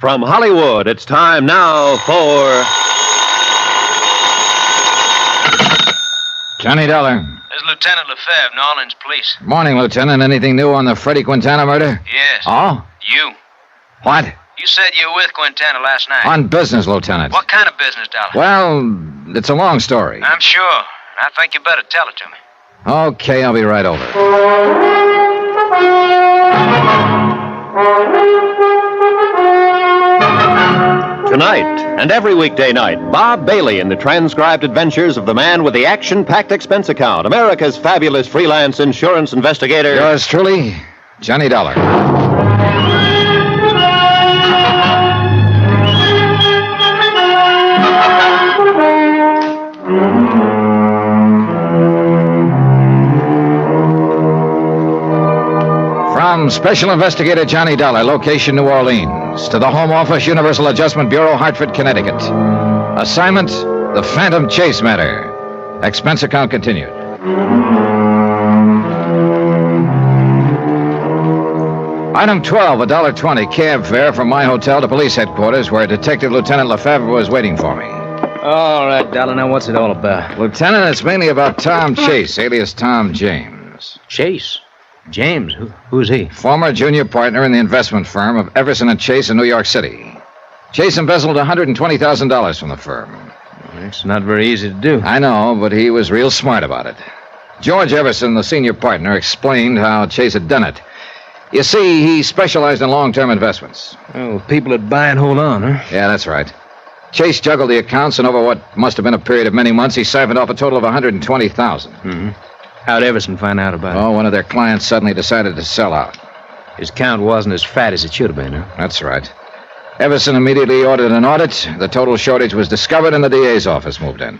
From Hollywood, it's time now for... Johnny Dollar. This is Lieutenant Lefebvre, New Orleans Police. Morning, Lieutenant. Anything new on the Freddie Quintana murder? Yes. Oh? You. What? You said you were with Quintana last night. On business, Lieutenant. What kind of business, Dollar? Well, it's a long story. I'm sure. I think you better tell it to me. Okay, I'll be right over. Tonight, and every weekday night, Bob Bailey in the transcribed adventures of the man with the action-packed expense account, America's fabulous freelance insurance investigator. Yours truly, Johnny Dollar. From Special Investigator Johnny Dollar, location New Orleans, to the Home Office, Universal Adjustment Bureau, Hartford, Connecticut. Assignment, the Phantom Chase matter. Expense account continued. Item 12, $1.20 cab fare from my hotel to police headquarters, where Detective Lieutenant Lefebvre was waiting for me. All right, Dollar. Now, what's it all about? Lieutenant, it's mainly about Tom Chase, alias Tom James. Chase? James? Who's he? Former junior partner in the investment firm of Everson and Chase in New York City. Chase embezzled $120,000 from the firm. It's not very easy to do. I know, but he was real smart about it. George Everson, the senior partner, explained how Chase had done it. You see, he specialized in long-term investments. Oh, people that buy and hold on, huh? Yeah, that's right. Chase juggled the accounts, and over what must have been a period of many months, he siphoned off a total of $120,000. Mm-hmm. How'd Everson find out about it? Oh, one of their clients suddenly decided to sell out. His count wasn't as fat as it should have been, huh? That's right. Everson immediately ordered an audit. The total shortage was discovered, and the DA's office moved in.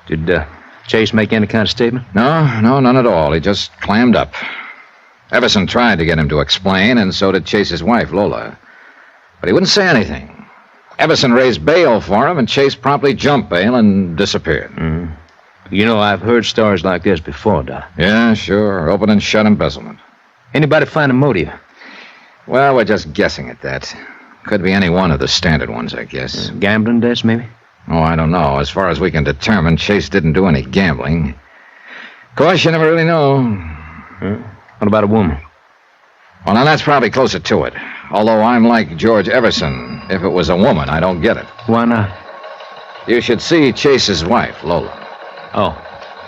Did Chase make any kind of statement? No, none at all. He just clammed up. Everson tried to get him to explain, and so did Chase's wife, Lola. But he wouldn't say anything. Everson raised bail for him, and Chase promptly jumped bail and disappeared. Mm-hmm. You know, I've heard stories like this before, Doc. Yeah, sure. Open and shut embezzlement. Anybody find a motive? Well, we're just guessing at that. Could be any one of the standard ones, I guess. Gambling debts, maybe? Oh, I don't know. As far as we can determine, Chase didn't do any gambling. Of course, you never really know. What about a woman? Well, now that's probably closer to it. Although I'm like George Everson. If it was a woman, I don't get it. Why not? You should see Chase's wife, Lola. Oh,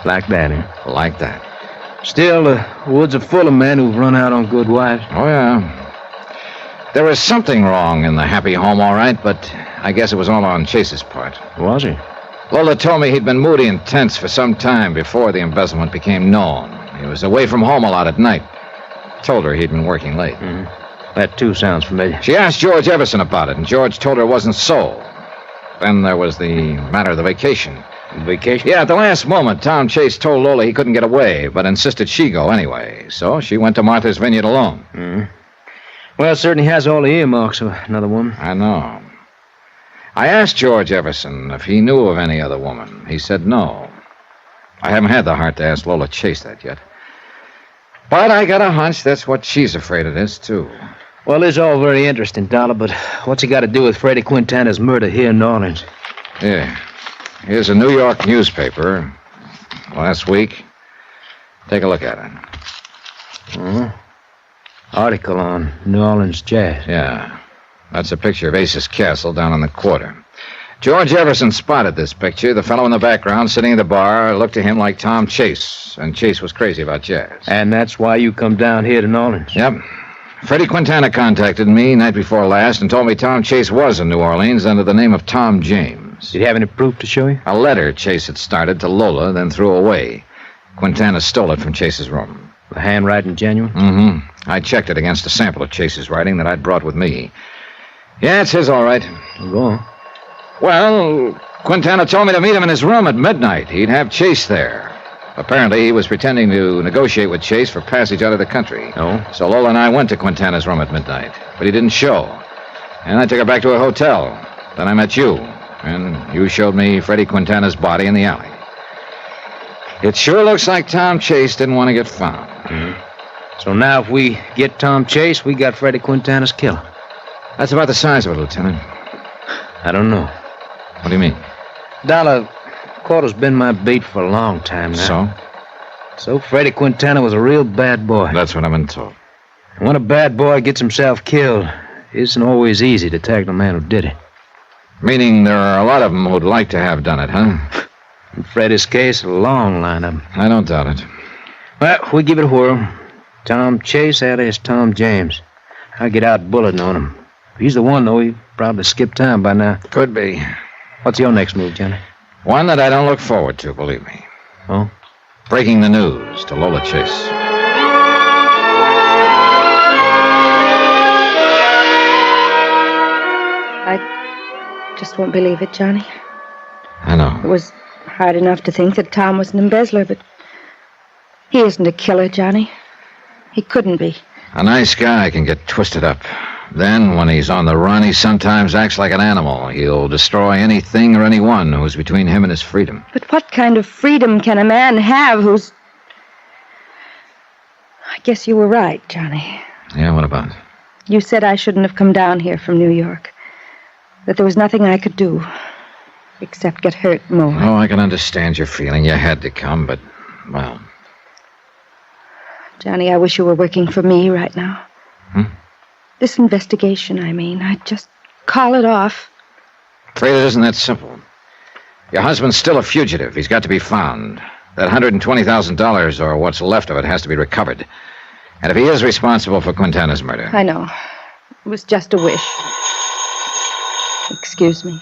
like that, eh? Like that. Still, the woods are full of men who've run out on good wives. Oh, yeah. There was something wrong in the happy home, all right, but I guess it was all on Chase's part. Was he? Lola told me he'd been moody and tense for some time before the embezzlement became known. He was away from home a lot at night. Told her he'd been working late. Mm-hmm. That, too, sounds familiar. She asked George Everson about it, and George told her it wasn't so. Then there was the matter of the vacation. Vacation? Yeah, at the last moment, Tom Chase told Lola he couldn't get away, but insisted she go anyway. So she went to Martha's Vineyard alone. Mm-hmm. Well, it certainly has all the earmarks of another woman. I know. I asked George Everson if he knew of any other woman. He said no. I haven't had the heart to ask Lola Chase that yet. But I got a hunch that's what she's afraid it is, too. Well, it's all very interesting, Dollar, but what's it got to do with Freddie Quintana's murder here in New Orleans? Yeah. Here's a New York newspaper. Last week. Take a look at it. Uh-huh. Article on New Orleans jazz. Yeah. That's a picture of Ace's Castle down on the quarter. George Everson spotted this picture. The fellow in the background sitting at the bar looked to him like Tom Chase, and Chase was crazy about jazz. And that's why you come down here to New Orleans? Yep. Freddie Quintana contacted me night before last and told me Tom Chase was in New Orleans under the name of Tom James. Did he have any proof to show you? A letter Chase had started to Lola, then threw away. Quintana stole it from Chase's room. The handwriting genuine? Mm-hmm. I checked it against a sample of Chase's writing that I'd brought with me. Yeah, it's his, all right. Go on. Well, Quintana told me to meet him in his room at midnight. He'd have Chase there. Apparently, he was pretending to negotiate with Chase for passage out of the country. Oh? So Lola and I went to Quintana's room at midnight, but he didn't show. And I took her back to her hotel. Then I met you, and you showed me Freddie Quintana's body in the alley. It sure looks like Tom Chase didn't want to get found. Mm-hmm. So now if we get Tom Chase, we got Freddie Quintana's killer. That's about the size of it, Lieutenant. I don't know. What do you mean? Dollar, Quarter's been my beat for a long time now. So Freddie Quintana was a real bad boy. That's what I've been told. And when a bad boy gets himself killed, it isn't always easy to tag the man who did it. Meaning there are a lot of them who'd like to have done it, huh? In Freddie's case, a long line of them. I don't doubt it. Well, we give it a whirl. Tom Chase, alias Tom James. I'll get out bulletin on him. If he's the one, though, he probably skipped town by now. Could be. What's your next move, Johnny? One that I don't look forward to, believe me. Oh? Breaking the news to Lola Chase. I just won't believe it, Johnny. I know. It was hard enough to think that Tom was an embezzler, but he isn't a killer, Johnny. He couldn't be. A nice guy can get twisted up. Then, when he's on the run, he sometimes acts like an animal. He'll destroy anything or anyone who's between him and his freedom. But what kind of freedom can a man have who's... I guess you were right, Johnny. Yeah, what about? You said I shouldn't have come down here from New York. That there was nothing I could do except get hurt more. Oh, I can understand your feeling. You had to come, but, well... Johnny, I wish you were working for me right now. This investigation, I mean. I'd just call it off. Afraid it isn't that simple. Your husband's still a fugitive. He's got to be found. That $120,000, or what's left of it, has to be recovered. And if he is responsible for Quintana's murder... I know. It was just a wish. Excuse me.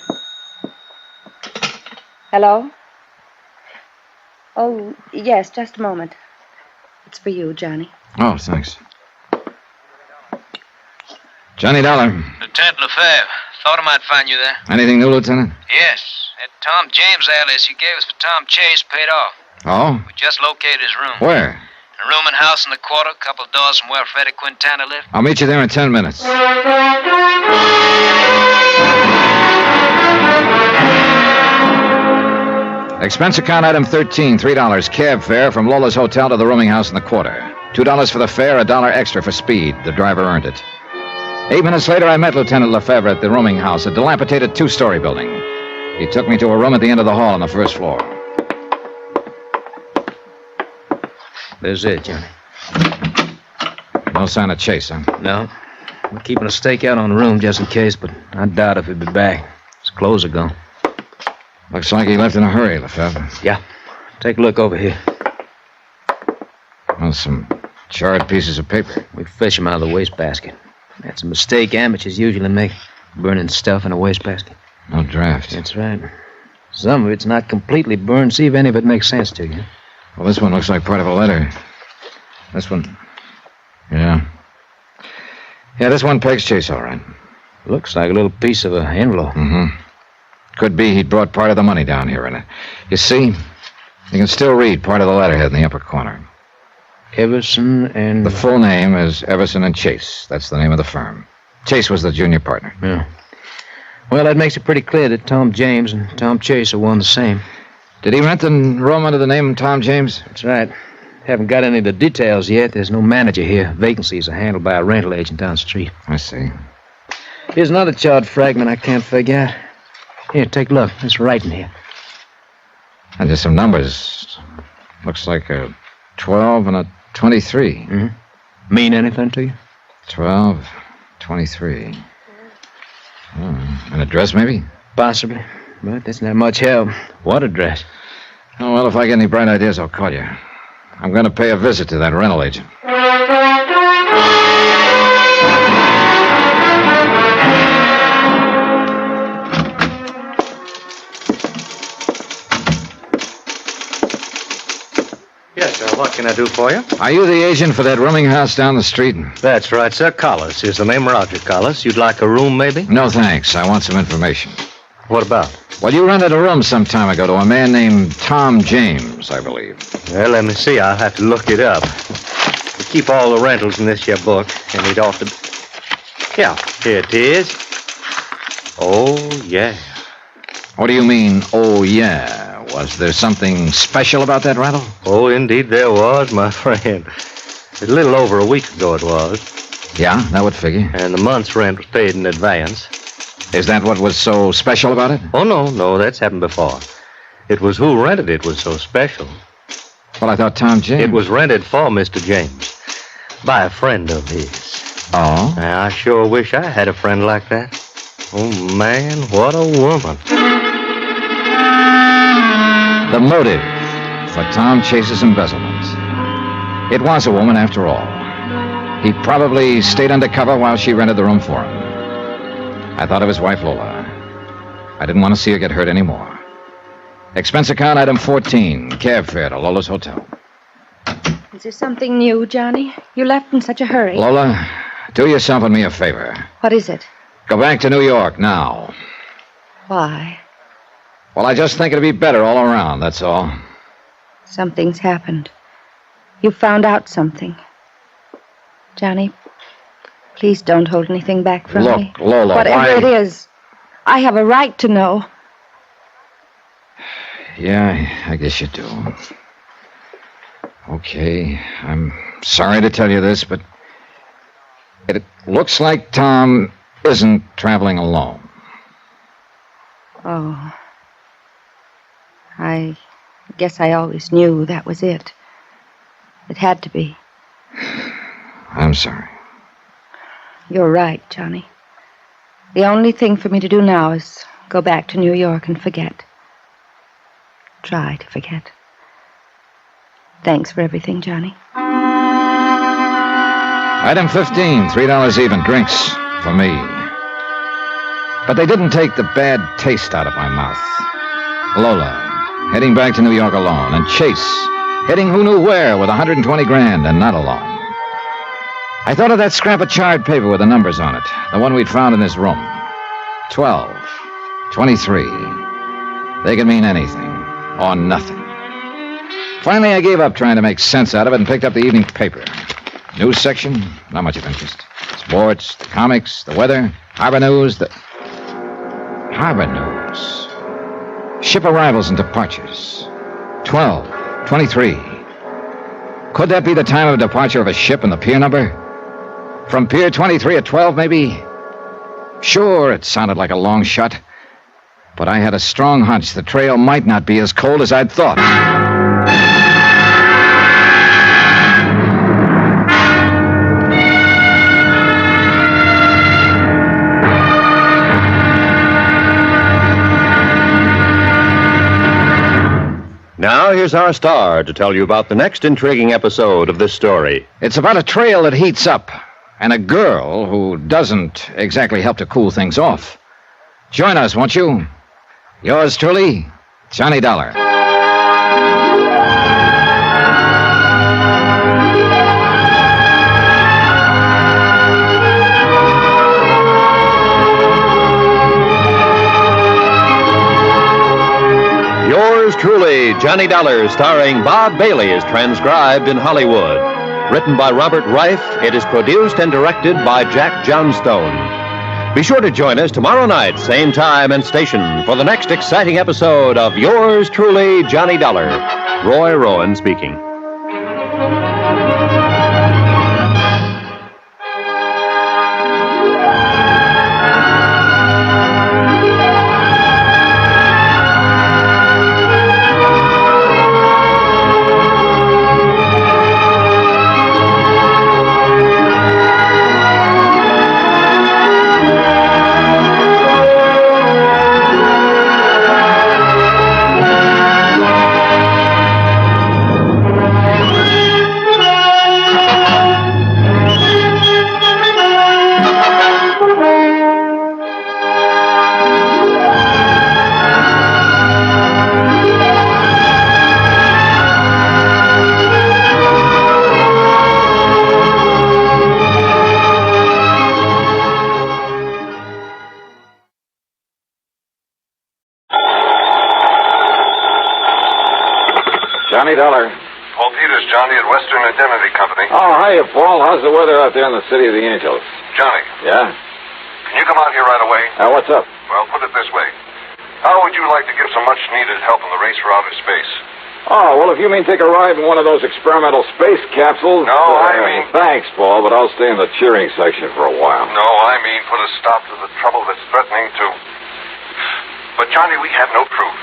Hello? Oh, yes, just a moment. It's for you, Johnny. Oh, thanks. Johnny Dollar. Lieutenant Lefebvre. Thought I might find you there. Anything new, Lieutenant? Yes. That Tom James alias you gave us for Tom Chase paid off. Oh? We just located his room. Where? A room and house in the quarter, a couple of doors from where Freddie Quintana lived. I'll meet you there in 10 minutes. Expense account item 13, $3. Cab fare from Lola's hotel to the rooming house in the quarter. $2 for the fare, $1 extra for speed. The driver earned it. 8 minutes later, I met Lieutenant Lefebvre at the rooming house, a dilapidated two-story building. He took me to a room at the end of the hall on the first floor. There's it, Johnny. No sign of Chase, huh? No. We're keeping a stakeout on the room just in case, but I doubt if he'll be back. His clothes are gone. Looks like he left in a hurry, Lefebvre. Yeah. Take a look over here. Well, some charred pieces of paper. We fish them out of the wastebasket. That's a mistake amateurs usually make, burning stuff in a wastebasket. No draft. That's right. Some of it's not completely burned. See if any of it makes sense to you. Well, this one looks like part of a letter. This one... Yeah. Yeah, this one pegs Chase, all right. Looks like a little piece of an envelope. Mm-hmm. Could be he'd brought part of the money down here in it. You see, you can still read part of the letterhead in the upper corner. Everson and... The full name is Everson and Chase. That's the name of the firm. Chase was the junior partner. Yeah. Well, that makes it pretty clear that Tom James and Tom Chase are one and the same. Did he rent the room under the name Tom James? That's right. Haven't got any of the details yet. There's no manager here. Vacancies are handled by a rental agent down the street. I see. Here's another charred fragment I can't figure out. Here, take a look. It's writing here. And there's some numbers. Looks like a 12 and a 23. Mm-hmm. Mean anything to you? 12, 23. Oh, an address, maybe? Possibly. But that's not much help. What address? Oh, well, if I get any bright ideas, I'll call you. I'm going to pay a visit to that rental agent. Yes, sir. What can I do for you? Are you the agent for that rooming house down the street? That's right, sir. Collis. Is the name Roger Collis? You'd like a room, maybe? No, thanks. I want some information. What about? Well, you rented a room some time ago to a man named Tom James, I believe. Well, let me see. I'll have to look it up. We keep all the rentals in this here book, and it ought to... Yeah, here it is. Oh, yeah. What do you mean, oh, yeah? Was there something special about that rental? Oh, indeed there was, my friend. A little over a week ago it was. Yeah, that would figure. And the month's rent was paid in advance. Is that what was so special about it? Oh, no, that's happened before. It was who rented it was so special. Well, I thought Tom James... It was rented for Mr. James by a friend of his. Oh? I sure wish I had a friend like that. Oh, man, what a woman. The motive for Tom Chase's embezzlement. It was a woman, after all. He probably stayed undercover while she rented the room for him. I thought of his wife, Lola. I didn't want to see her get hurt anymore. Expense account item 14, cab fare to Lola's hotel. Is there something new, Johnny? You left in such a hurry. Lola, do yourself and me a favor. What is it? Go back to New York now. Why? Well, I just think it'd be better all around, that's all. Something's happened. You found out something. Johnny, please don't hold anything back from me. Look, Lola, whatever it is, I have a right to know. Yeah, I guess you do. Okay, I'm sorry to tell you this, but it looks like Tom isn't traveling alone. Oh. I guess I always knew that was it. It had to be. I'm sorry. You're right, Johnny. The only thing for me to do now is go back to New York and forget. Try to forget. Thanks for everything, Johnny. Item 15, $3 even, drinks for me. But they didn't take the bad taste out of my mouth. Lola, heading back to New York alone, and Chase, heading who knew where with 120 grand and not alone. I thought of that scrap of charred paper with the numbers on it, the one we'd found in his room. 12, 23. They could mean anything, or nothing. Finally, I gave up trying to make sense out of it and picked up the evening paper. News section, not much of interest. Sports, the comics, the weather, harbor news, Harbor news. Ship arrivals and departures. 12, 23. Could that be the time of departure of a ship and the pier number? From Pier 23 at 12, maybe? Sure, it sounded like a long shot. But I had a strong hunch the trail might not be as cold as I'd thought. Now, here's our star to tell you about the next intriguing episode of this story. It's about a trail that heats up, and a girl who doesn't exactly help to cool things off. Join us, won't you? Yours truly, Johnny Dollar. Yours truly, Johnny Dollar, starring Bob Bailey, is transcribed in Hollywood. Written by Robert Reif, it is produced and directed by Jack Johnstone. Be sure to join us tomorrow night, same time and station, for the next exciting episode of Yours truly, Johnny Dollar. Roy Rowan speaking. Johnny Dollar. Paul Peters, Johnny, at Western Identity Company. Oh, hiya, Paul. How's the weather out there in the City of the Angels? Johnny, Yeah? can you come out here right away? What's up? Well, put it this way. How would you like to give some much-needed help in the race for outer space? Oh, well, if you mean take a ride in one of those experimental space capsules... No, I mean... Thanks, Paul, but I'll stay in the cheering section for a while. No, I mean put a stop to the trouble that's threatening to... But, Johnny, we have no proof.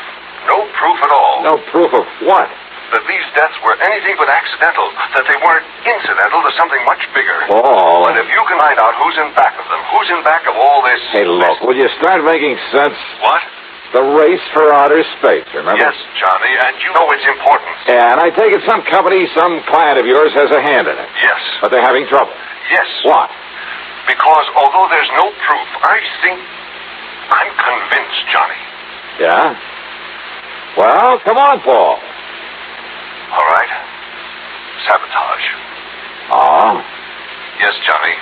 No proof at all. No proof of what? That these deaths were anything but accidental. That they weren't incidental to something much bigger. Paul... But if you can find out who's in back of them, who's in back of all this... Hey, look, will you start making sense? What? The race for outer space, remember? Yes, Johnny, and you know its importance. Yeah, and I take it some company, some client of yours has a hand in it. Yes. But they're having trouble. Yes. What? Because although there's no proof, I'm convinced, Johnny. Yeah? Well, come on, Paul. All right. Sabotage. Oh? Yes, Johnny.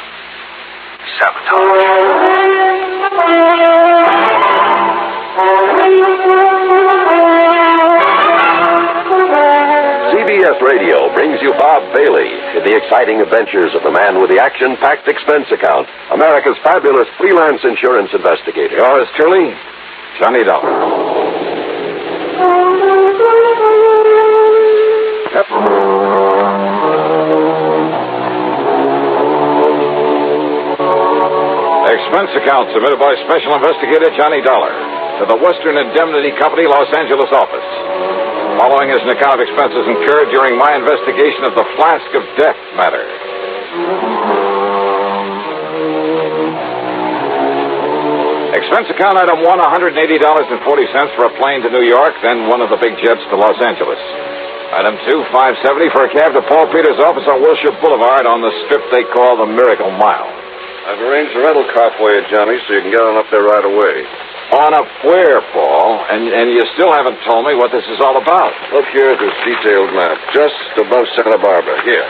Sabotage. CBS Radio brings you Bob Bailey in the exciting adventures of the man with the action-packed expense account, America's fabulous freelance insurance investigator. Yours truly, Johnny Dollar. Expense account submitted by Special Investigator Johnny Dollar to the Western Indemnity Company, Los Angeles office. Following is an account of expenses incurred during my investigation of the Flask of Death matter. Expense account item 1, $180.40 for a plane to New York, then one of the big jets to Los Angeles. Item 2, $570 for a cab to Paul Peters' office on Wilshire Boulevard on the strip they call the Miracle Mile. I've arranged a rental car for you, Johnny, so you can get on up there right away. On up where, Paul? And you still haven't told me what this is all about. Look here at this detailed map, just above Santa Barbara. Here.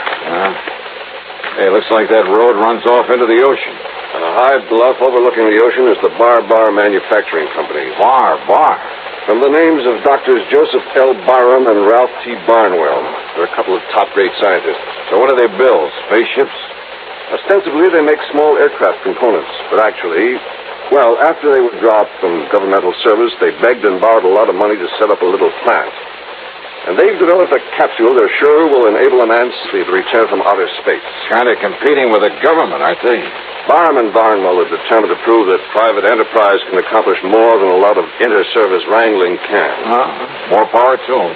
Hey, looks like that road runs off into the ocean. On a high bluff overlooking the ocean is the Bar Manufacturing Company. Bar. From the names of Doctors Joseph L. Barham and Ralph T. Barnwell. They're a couple of top-grade scientists. So what do they build? Spaceships? Ostensibly, they make small aircraft components, but actually, well, after they were dropped from governmental service, they begged and borrowed a lot of money to set up a little plant. And they've developed a capsule they're sure will enable a man safely to return from outer space. Kind of competing with the government, aren't they? Barham and Barnwell are determined to prove that private enterprise can accomplish more than a lot of inter-service wrangling can. More power to them.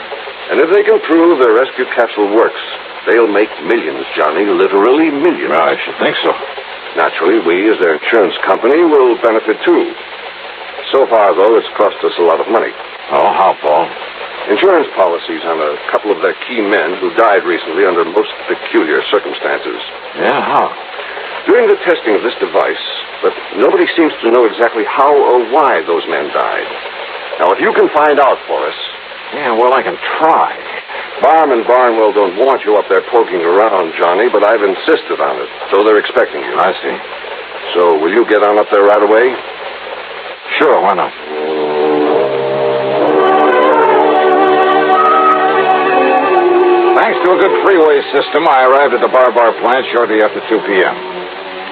And if they can prove their rescue capsule works, they'll make millions, Johnny, literally millions. Well, I should think so. Naturally, we, as their insurance company, will benefit too. So far, though, it's cost us a lot of money. Oh, how, Paul? Insurance policies on a couple of their key men who died recently under most peculiar circumstances. Yeah, how? During the testing of this device, but nobody seems to know exactly how or why those men died. Now, if you can find out for us... Yeah, well, I can try. Barham and Barnwell don't want you up there poking around, Johnny, but I've insisted on it, so they're expecting you. I see. So, will you get on up there right away? Sure, why not? Thanks to a good freeway system, I arrived at the Bar plant shortly after 2 p.m.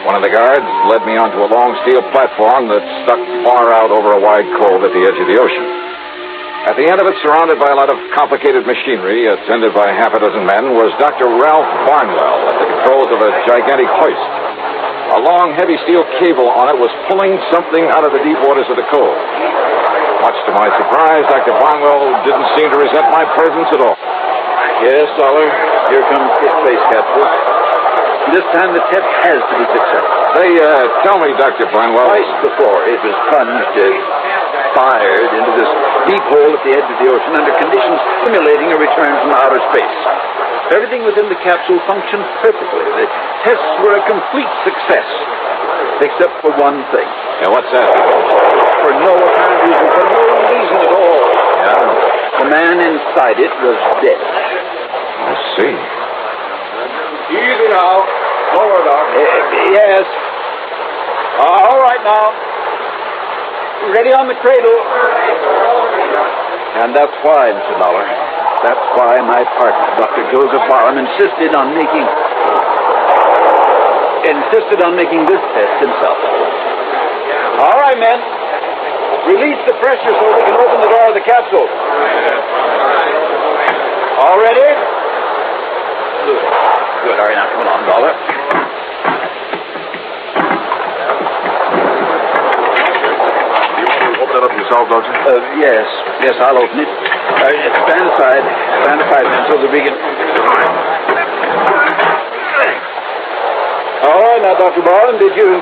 One of the guards led me onto a long steel platform that stuck far out over a wide cove at the edge of the ocean. At the end of it, surrounded by a lot of complicated machinery, attended by half a dozen men, was Dr. Ralph Barnwell at the controls of a gigantic hoist. A long, heavy steel cable on it was pulling something out of the deep waters of the cove. Much to my surprise, Dr. Barnwell didn't seem to resent my presence at all. Yes, Dollar. Here comes the space capsule. This time the test has to be successful. Tell me, Dr. Barnwell. Twice before it was plunged, fired into this deep hole at the edge of the ocean under conditions simulating a return from outer space. Everything within the capsule functioned perfectly. The tests were a complete success. Except for one thing. Yeah, what's that? For no apparent reason. For no reason at all. Yeah? The man inside it was dead. I see. Easy now. Lower, Doc. Yes. All right now. Ready on the cradle. And that's why, Mr. Dollar. That's why my partner, Dr. Joseph Barham, insisted on making this test himself. All right, men. Release the pressure so we can open the door of the capsule. All ready? Good. Good. All right, now come along, Dollar. Open it up yourself, don't you? Yes. Yes, I'll open it. Stand aside. Stand aside then so that we can... All right, now, Dr. Barton, did you...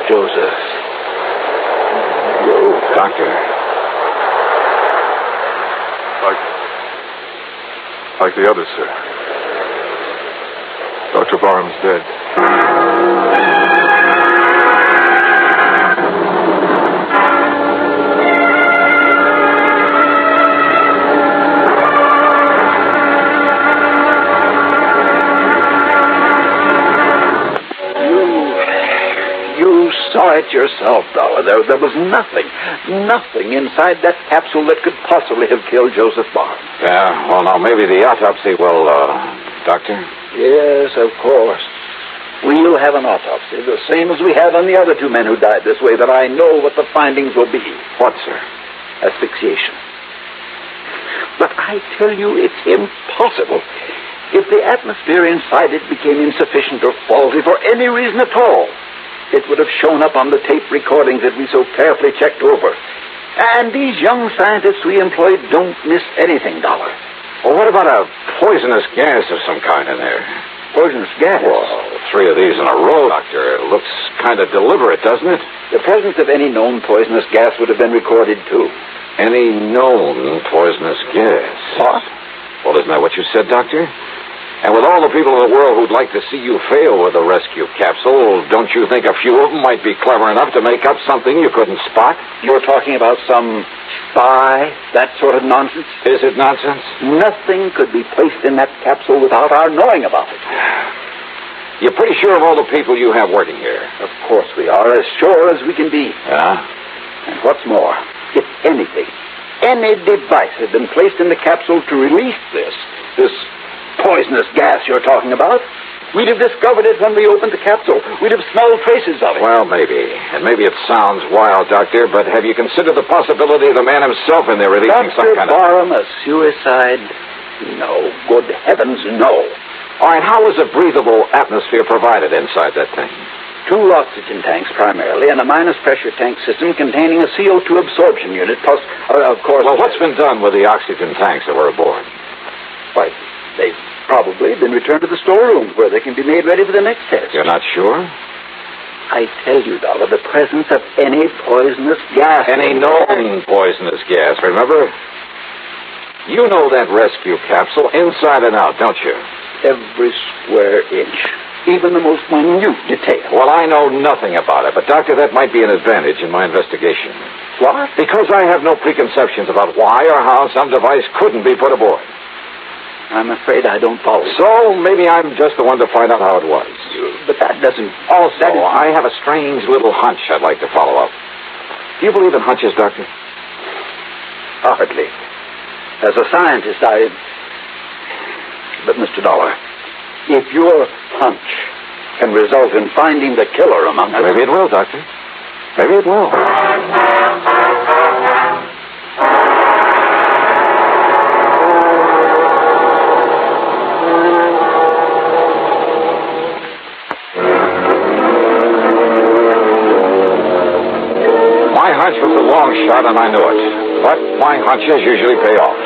Joseph. Doctor. Like the others, sir. Dr. Barham's dead. You saw it yourself, Dollar. There was nothing inside that capsule that could possibly have killed Joseph Barnes. Yeah, well, now, maybe the autopsy will, Doctor? Yes, of course. We'll have an autopsy, the same as we had on the other two men who died this way, that I know what the findings will be. What, sir? Asphyxiation. But I tell you, it's impossible. If the atmosphere inside it became insufficient or faulty for any reason at all, it would have shown up on the tape recordings that we so carefully checked over. And these young scientists we employed don't miss anything, Dollar. Well, what about a poisonous gas of some kind in there? Poisonous gas? Well, 3 of these in a row, Doctor. It looks kind of deliberate, doesn't it? The presence of any known poisonous gas would have been recorded, too. Any known poisonous gas? What? Well, isn't that what you said, Doctor? And with all the people in the world who'd like to see you fail with the rescue capsule, don't you think a few of them might be clever enough to make up something you couldn't spot? You're talking about some spy, that sort of nonsense? Is it nonsense? Nothing could be placed in that capsule without our knowing about it. You're pretty sure of all the people you have working here? Of course we are, as sure as we can be. Yeah? And what's more, if any device had been placed in the capsule to release this poisonous gas you're talking about, we'd have discovered it when we opened the capsule. We'd have smelled traces of it. Well, maybe. And maybe it sounds wild, Doctor, but have you considered the possibility of the man himself in there releasing some kind of... Dr. Barham, a suicide? No. Good heavens, no. All right, how was a breathable atmosphere provided inside that thing? 2 oxygen tanks, primarily, and a minus-pressure tank system containing a CO2 absorption unit, plus, of course... Well, what's been done with the oxygen tanks that were aboard? Why, they've probably been returned to the storerooms where they can be made ready for the next test. You're not sure? I tell you, Dollar, the presence of any poisonous gas... Any known poisonous gas, remember? You know that rescue capsule inside and out, don't you? Every square inch. Even the most minute detail. Well, I know nothing about it, but, Doctor, that might be an advantage in my investigation. What? Because I have no preconceptions about why or how some device couldn't be put aboard. I'm afraid I don't follow. So maybe I'm just the one to find out how it was. But that doesn't... Also, I have a strange little hunch I'd like to follow up. Do you believe in hunches, Doctor? Hardly. As a scientist, But, Mr. Dollar, if your hunch can result in finding the killer among us... Maybe it will, Doctor. Maybe it will. My hunch was a long shot, and I knew it. But my hunches usually pay off.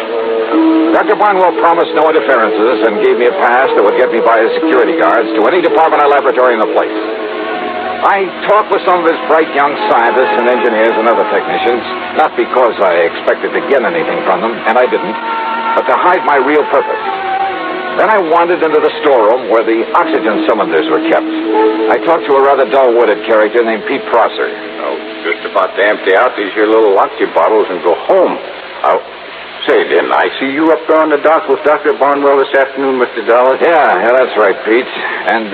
Dr. Barnwell promised no interferences and gave me a pass that would get me by his security guards to any department or laboratory in the place. I talked with some of his bright young scientists and engineers and other technicians, not because I expected to get anything from them, and I didn't, but to hide my real purpose. Then I wandered into the storeroom where the oxygen cylinders were kept. I talked to a rather dull-witted character named Pete Prosser. Oh, just about to empty out these here little oxy bottles and go home. Say, didn't I see you up there on the dock with Dr. Barnwell this afternoon, Mr. Dollar? Yeah, that's right, Pete. And,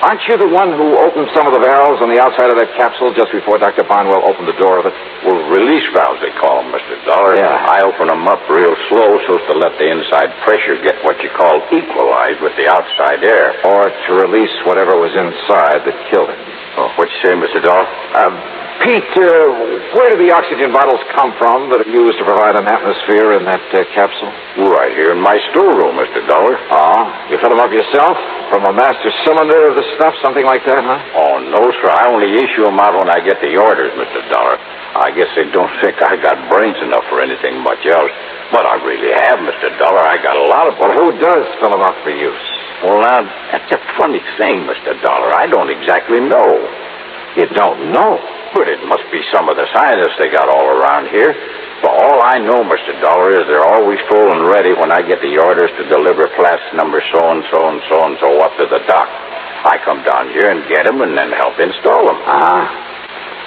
aren't you the one who opened some of the valves on the outside of that capsule just before Dr. Barnwell opened the door of it? Well, release valves, they call them, Mr. Dollar. Yeah. I open them up real slow so as to let the inside pressure get what you call equalized with the outside air. Or to release whatever was inside that killed him. Oh, what you say, Mr. Dollar? Pete, where do the oxygen bottles come from that are used to provide an atmosphere in that capsule? Right here in my storeroom, Mr. Dollar. Oh, you fill them up yourself? From a master cylinder of the stuff, something like that, huh? Oh, no, sir. I only issue them out when I get the orders, Mr. Dollar. I guess they don't think I got brains enough for anything much else. But I really have, Mr. Dollar. I got a lot of... Well, who does fill them up for use? Well, now, that's a funny thing, Mr. Dollar. I don't exactly know. You don't know? But it must be some of the scientists they got all around here. For all I know, Mr. Dollar, is they're always full and ready when I get the orders to deliver flask number so-and-so and so-and-so up to the dock. I come down here and get them and then help install them.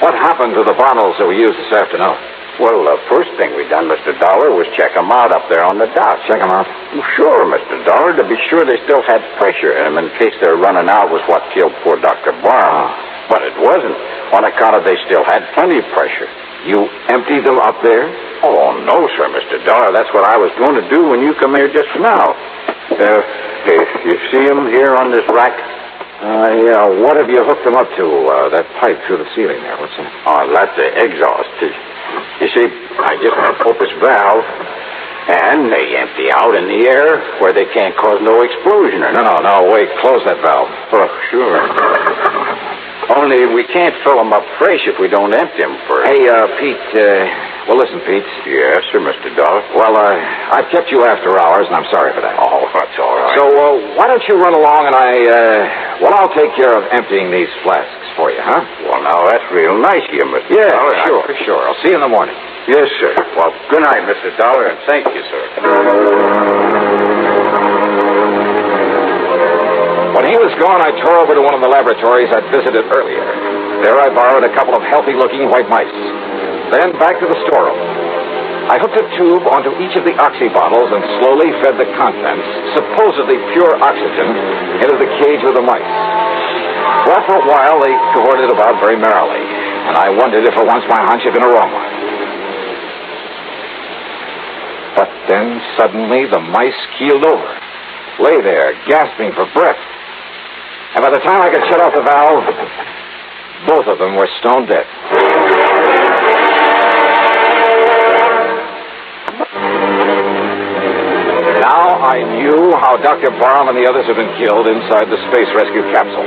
What happened to the bottles that we used this afternoon? Well, the first thing we done, Mr. Dollar, was check them out up there on the dock. Check them out? Well, sure, Mr. Dollar, to be sure they still had pressure in them in case their running out was what killed poor Dr. Barham. But it wasn't, on account of they still had plenty of pressure. You emptied them up there? Oh, no, sir, Mr. Dollar. That's what I was going to do when you come here just now. You see them here on this rack? Yeah. What have you hooked them up to, that pipe through the ceiling there? What's that? Oh, that's the exhaust. You see, I just put this valve, and they empty out in the air where they can't cause no explosion or nothing. No, wait. Close that valve. Oh, sure. Only we can't fill them up fresh if we don't empty them first. Hey, Pete, well, listen, Pete. Yes, sir, Mr. Dollar. Well, I've kept you after hours, and I'm sorry for that. Oh, that's all right. So, why don't you run along and I'll take care of emptying these flasks for you, huh? Well, now, that's real nice of you, Mr. Dollar. Sure. I'll see you in the morning. Yes, sir. Well, good night, Mr. Dollar, and thank you, sir. When he was gone, I tore over to one of the laboratories I'd visited earlier. There I borrowed a couple of healthy-looking white mice. Then back to the storeroom. I hooked a tube onto each of the oxy bottles and slowly fed the contents, supposedly pure oxygen, into the cage with the mice. Well, for a while, they cavorted about very merrily, and I wondered if for once my hunch had been a wrong one. But then, suddenly, the mice keeled over, lay there, gasping for breath. And by the time I could shut off the valve, both of them were stone dead. Now I knew how Dr. Barham and the others had been killed inside the space rescue capsule.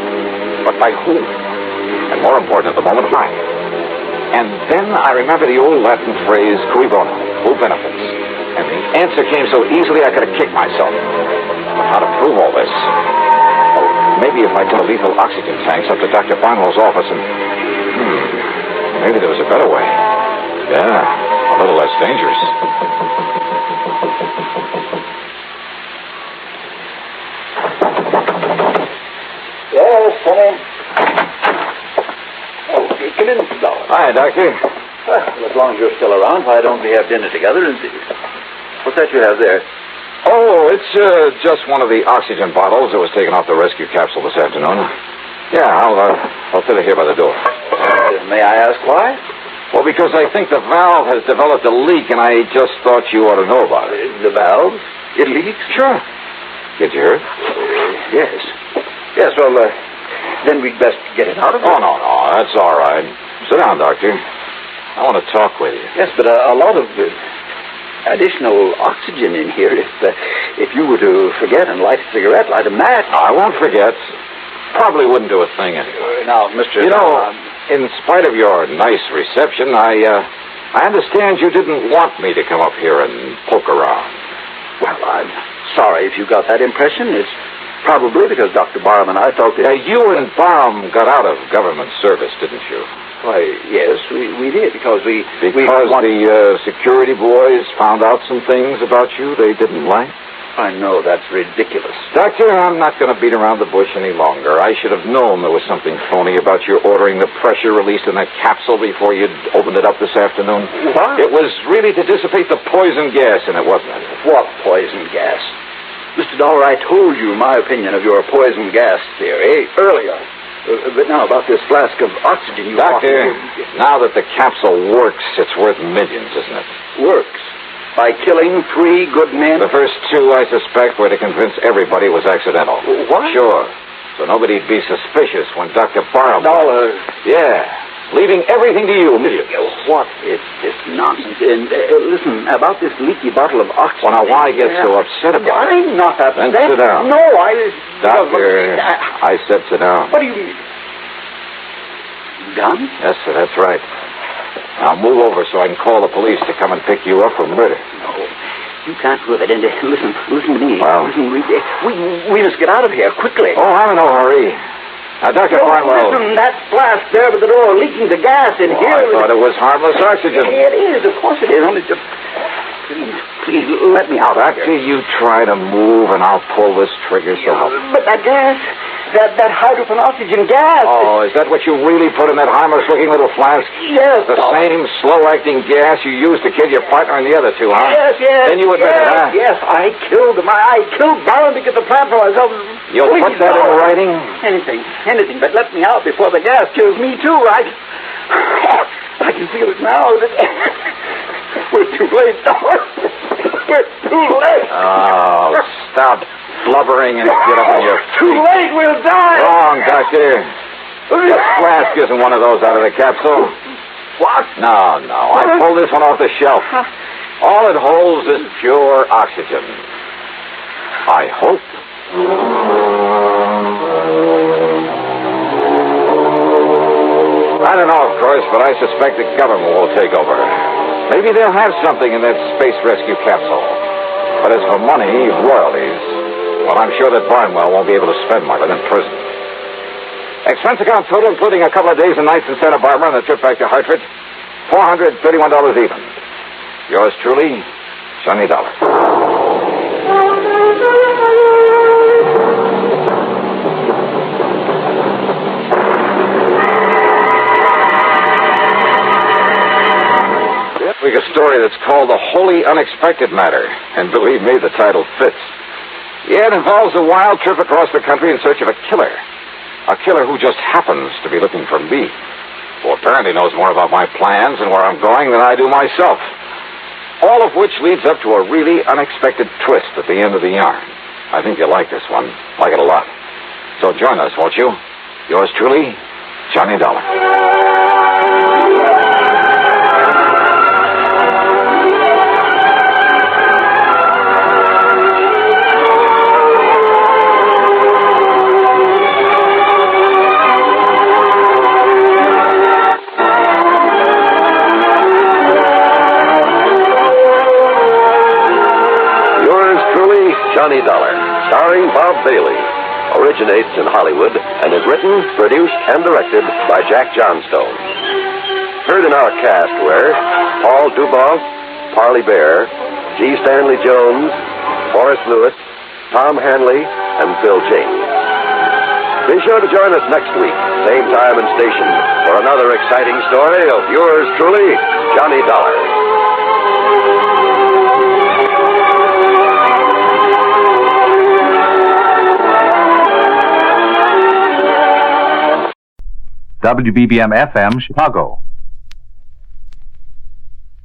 But by whom? And more important at the moment, why? And then I remembered the old Latin phrase, cui bono, who benefits? And the answer came so easily I could have kicked myself. But how to prove all this? Maybe if I took the lethal oxygen tanks up to Dr. Barnwell's office and... maybe there was a better way. Yeah, a little less dangerous. Yes, come in. Oh, come in, Mr. Dollar. Hi, Doctor. Well, as long as you're still around, why don't we have dinner together and see? What's that you have there? Oh, it's just one of the oxygen bottles that was taken off the rescue capsule this afternoon. Yeah, I'll fit it here by the door. May I ask why? Well, because I think the valve has developed a leak, and I just thought you ought to know about it. The valve? It leaks? Sure. Did you hear it? Yes. Yes, well, then we'd best get it out of here. Oh, no, that's all right. Sit down, Doctor. I want to talk with you. Yes, but a lot of additional oxygen in here. If you were to forget and light a cigarette, light a match. I won't forget. Probably wouldn't do a thing anyway. Now, Mr. You know, in spite of your nice reception, I understand you didn't want me to come up here and poke around. Well, I'm sorry if you got that impression. It's probably because Dr. Barham and I thought that... you and Barham got out of government service, didn't you? Why, yes, we did, because the security boys found out some things about you they didn't like? I know, that's ridiculous. Doctor, I'm not going to beat around the bush any longer. I should have known there was something phony about your ordering the pressure released in that capsule before you'd opened it up this afternoon. What? It was really to dissipate the poison gas in it, wasn't it? What poison gas? Mr. Dollar, I told you my opinion of your poison gas theory earlier. But now about this flask of oxygen you... Doctor, now that the capsule works, it's worth millions, isn't it? Works? By killing 3 good men? The first 2, I suspect, were to convince everybody it was accidental. What? Sure. so nobody'd be suspicious when Dr. Barham... Dollar. Yeah, leaving everything to you, millions. What is this nonsense? And listen, about this leaky bottle of oxygen. Well, now, why get so upset about it? I'm not upset. Then sit down. No, Doctor, I said sit down. What do you mean? Gun? Yes, sir, that's right. Now move over so I can call the police to come and pick you up for murder. No, you can't prove it. And listen to me. Well? Listen, we must get out of here quickly. Oh, I'm in no hurry. Now, Dr. Barnwell... Listen, that flask there by the door leaking the gas in here. I thought it was harmless oxygen. It is, of course it is. Only just... Please, let me out. Doctor, you try to move and I'll pull this trigger, so help. But that gas, that hydrogen oxygen gas... Oh, is that what you really put in that harmless-looking little flask? Yes. The same slow-acting gas you used to kill your partner and the other two, huh? Yes. Then you admit it, huh? Yes, I killed them. I killed Barron to get the plant for myself. You'll put that in writing? Anything, but let me out before the gas kills me, too. I can feel it now. We're too late, We're too late. Oh, stop blubbering and get up on your feet. Too late, we'll die. Wrong, Doctor. This flask isn't one of those out of the capsule. What? No. I pulled this one off the shelf. All it holds is pure oxygen. I hope. I don't know, of course, but I suspect the government will take over. Maybe they'll have something in that space rescue capsule. But as for money, royalties, well, I'm sure that Barnwell won't be able to spend more than in prison. Expense account total, including a couple of days and nights in Santa Barbara and a trip back to Hartford, $431 even. Yours truly, Johnny Dollar. We've a story that's called The Wholly Unexpected Matter, and believe me, the title fits. Yeah, it involves a wild trip across the country in search of a killer who just happens to be looking for me, who apparently knows more about my plans and where I'm going than I do myself, all of which leads up to a really unexpected twist at the end of the yarn. I think you'll like this one, like it a lot. So join us, won't you? Yours truly, Johnny Dollar. Johnny Dollar, starring Bob Bailey, originates in Hollywood and is written, produced, and directed by Jack Johnstone. Heard in our cast were Paul Duboff, Parley Bear, G. Stanley Jones, Forrest Lewis, Tom Hanley, and Bill James. Be sure to join us next week, same time and station, for another exciting story of yours truly, Johnny Dollar. WBBM-FM, Chicago.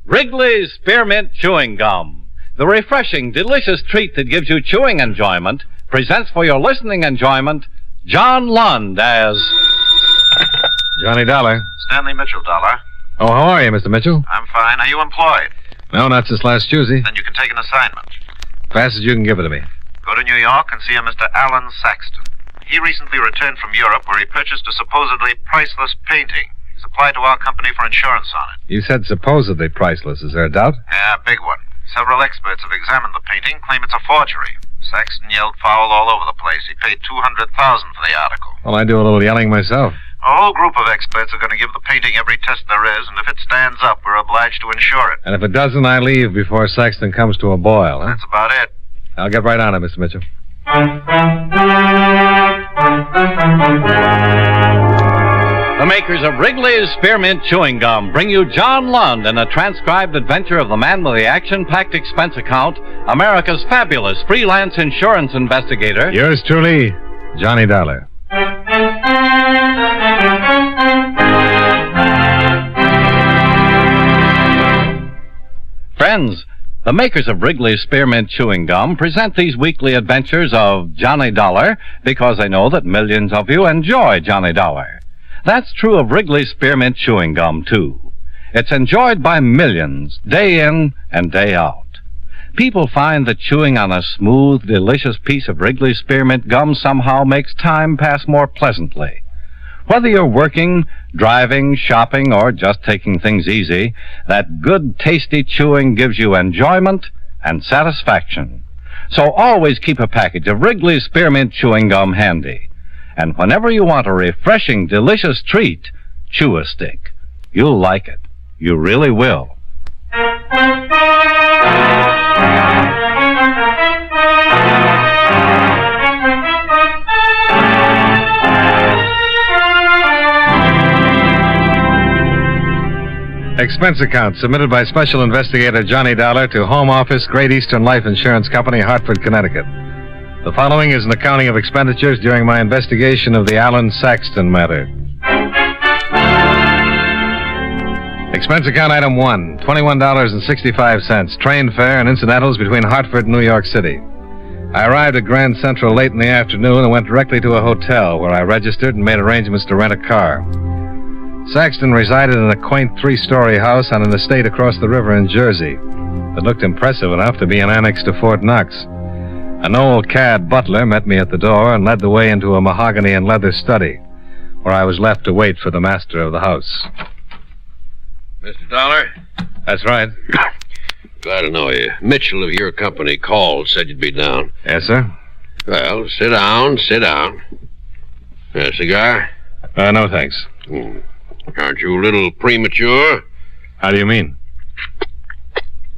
Wrigley's Spearmint Chewing Gum, the refreshing, delicious treat that gives you chewing enjoyment, presents for your listening enjoyment John Lund as... Johnny Dollar. Stanley Mitchell, Dollar. Oh, how are you, Mr. Mitchell? I'm fine. Are you employed? No, not since last Tuesday. Then you can take an assignment. Fast as you can give it to me. Go to New York and see a Mr. Alan Saxton. He recently returned from Europe where he purchased a supposedly priceless painting. He's applied to our company for insurance on it. You said supposedly priceless. Is there a doubt? Yeah, big one. Several experts have examined the painting, claim it's a forgery. Saxton yelled foul all over the place. He paid $200,000 for the article. Well, I do a little yelling myself. A whole group of experts are going to give the painting every test there is, and if it stands up, we're obliged to insure it. And if it doesn't, I leave before Saxton comes to a boil, huh? That's about it. I'll get right on it, Mr. Mitchell. The makers of Wrigley's Spearmint Chewing Gum bring you John Lund in a transcribed adventure of the man with the action-packed expense account, America's fabulous freelance insurance investigator. Yours truly, Johnny Dollar. Friends, The makers of Wrigley's Spearmint Chewing Gum present these weekly adventures of Johnny Dollar because they know that millions of you enjoy Johnny Dollar. That's true of Wrigley's Spearmint Chewing Gum, too. It's enjoyed by millions, day in and day out. People find that chewing on a smooth, delicious piece of Wrigley's Spearmint Gum somehow makes time pass more pleasantly. Whether you're working, driving, shopping, or just taking things easy, that good, tasty chewing gives you enjoyment and satisfaction. So always keep a package of Wrigley's Spearmint Chewing Gum handy. And whenever you want a refreshing, delicious treat, chew a stick. You'll like it. You really will. Expense account submitted by Special Investigator Johnny Dollar to Home Office, Great Eastern Life Insurance Company, Hartford, Connecticut. The following is an accounting of expenditures during my investigation of the Alan Saxton matter. Expense account item 1, $21.65, train fare and incidentals between Hartford and New York City. I arrived at Grand Central late in the afternoon and went directly to a hotel where I registered and made arrangements to rent a car. Saxton resided in a quaint 3-story house on an estate across the river in Jersey that looked impressive enough to be an annex to Fort Knox. An old cad butler met me at the door and led the way into a mahogany and leather study, where I was left to wait for the master of the house. Mr. Dollar? That's right. Glad to know you. Mitchell of your company called, said you'd be down. Yes, sir? Well, sit down. A cigar? No, thanks. Aren't you a little premature? How do you mean?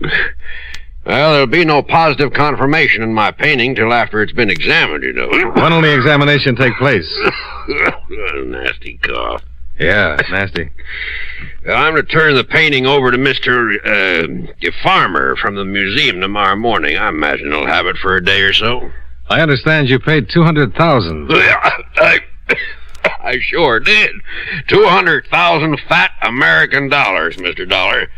Well, there'll be no positive confirmation in my painting till after it's been examined, you know. When will the examination take place? Nasty cough. Yeah, nasty. Well, I'm to turn the painting over to Mr. Farmer from the museum tomorrow morning. I imagine he'll have it for a day or so. I understand you paid $200,000. I sure did. 200,000 fat American dollars, Mr. Dollar. Have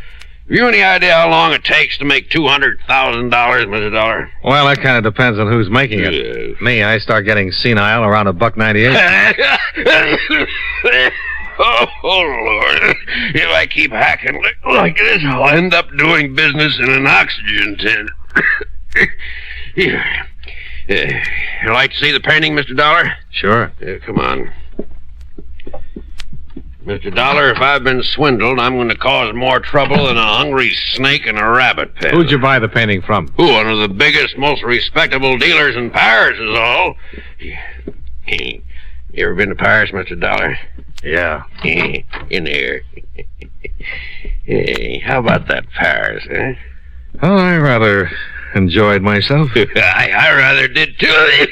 you any idea how long it takes to make $200,000, Mr. Dollar? Well, that kind of depends on who's making it. Me, I start getting senile around $1.98. Oh, Lord. If I keep hacking like this, I'll end up doing business in an oxygen tent. You like to see the painting, Mr. Dollar? Sure. Come on. Mr. Dollar, if I've been swindled, I'm going to cause more trouble than a hungry snake in a rabbit pen. Who'd you buy the painting from? One of the biggest, most respectable dealers in Paris is all. You ever been to Paris, Mr. Dollar? Yeah. In here. How about that Paris, eh? Oh, I rather enjoyed myself. I rather did, too.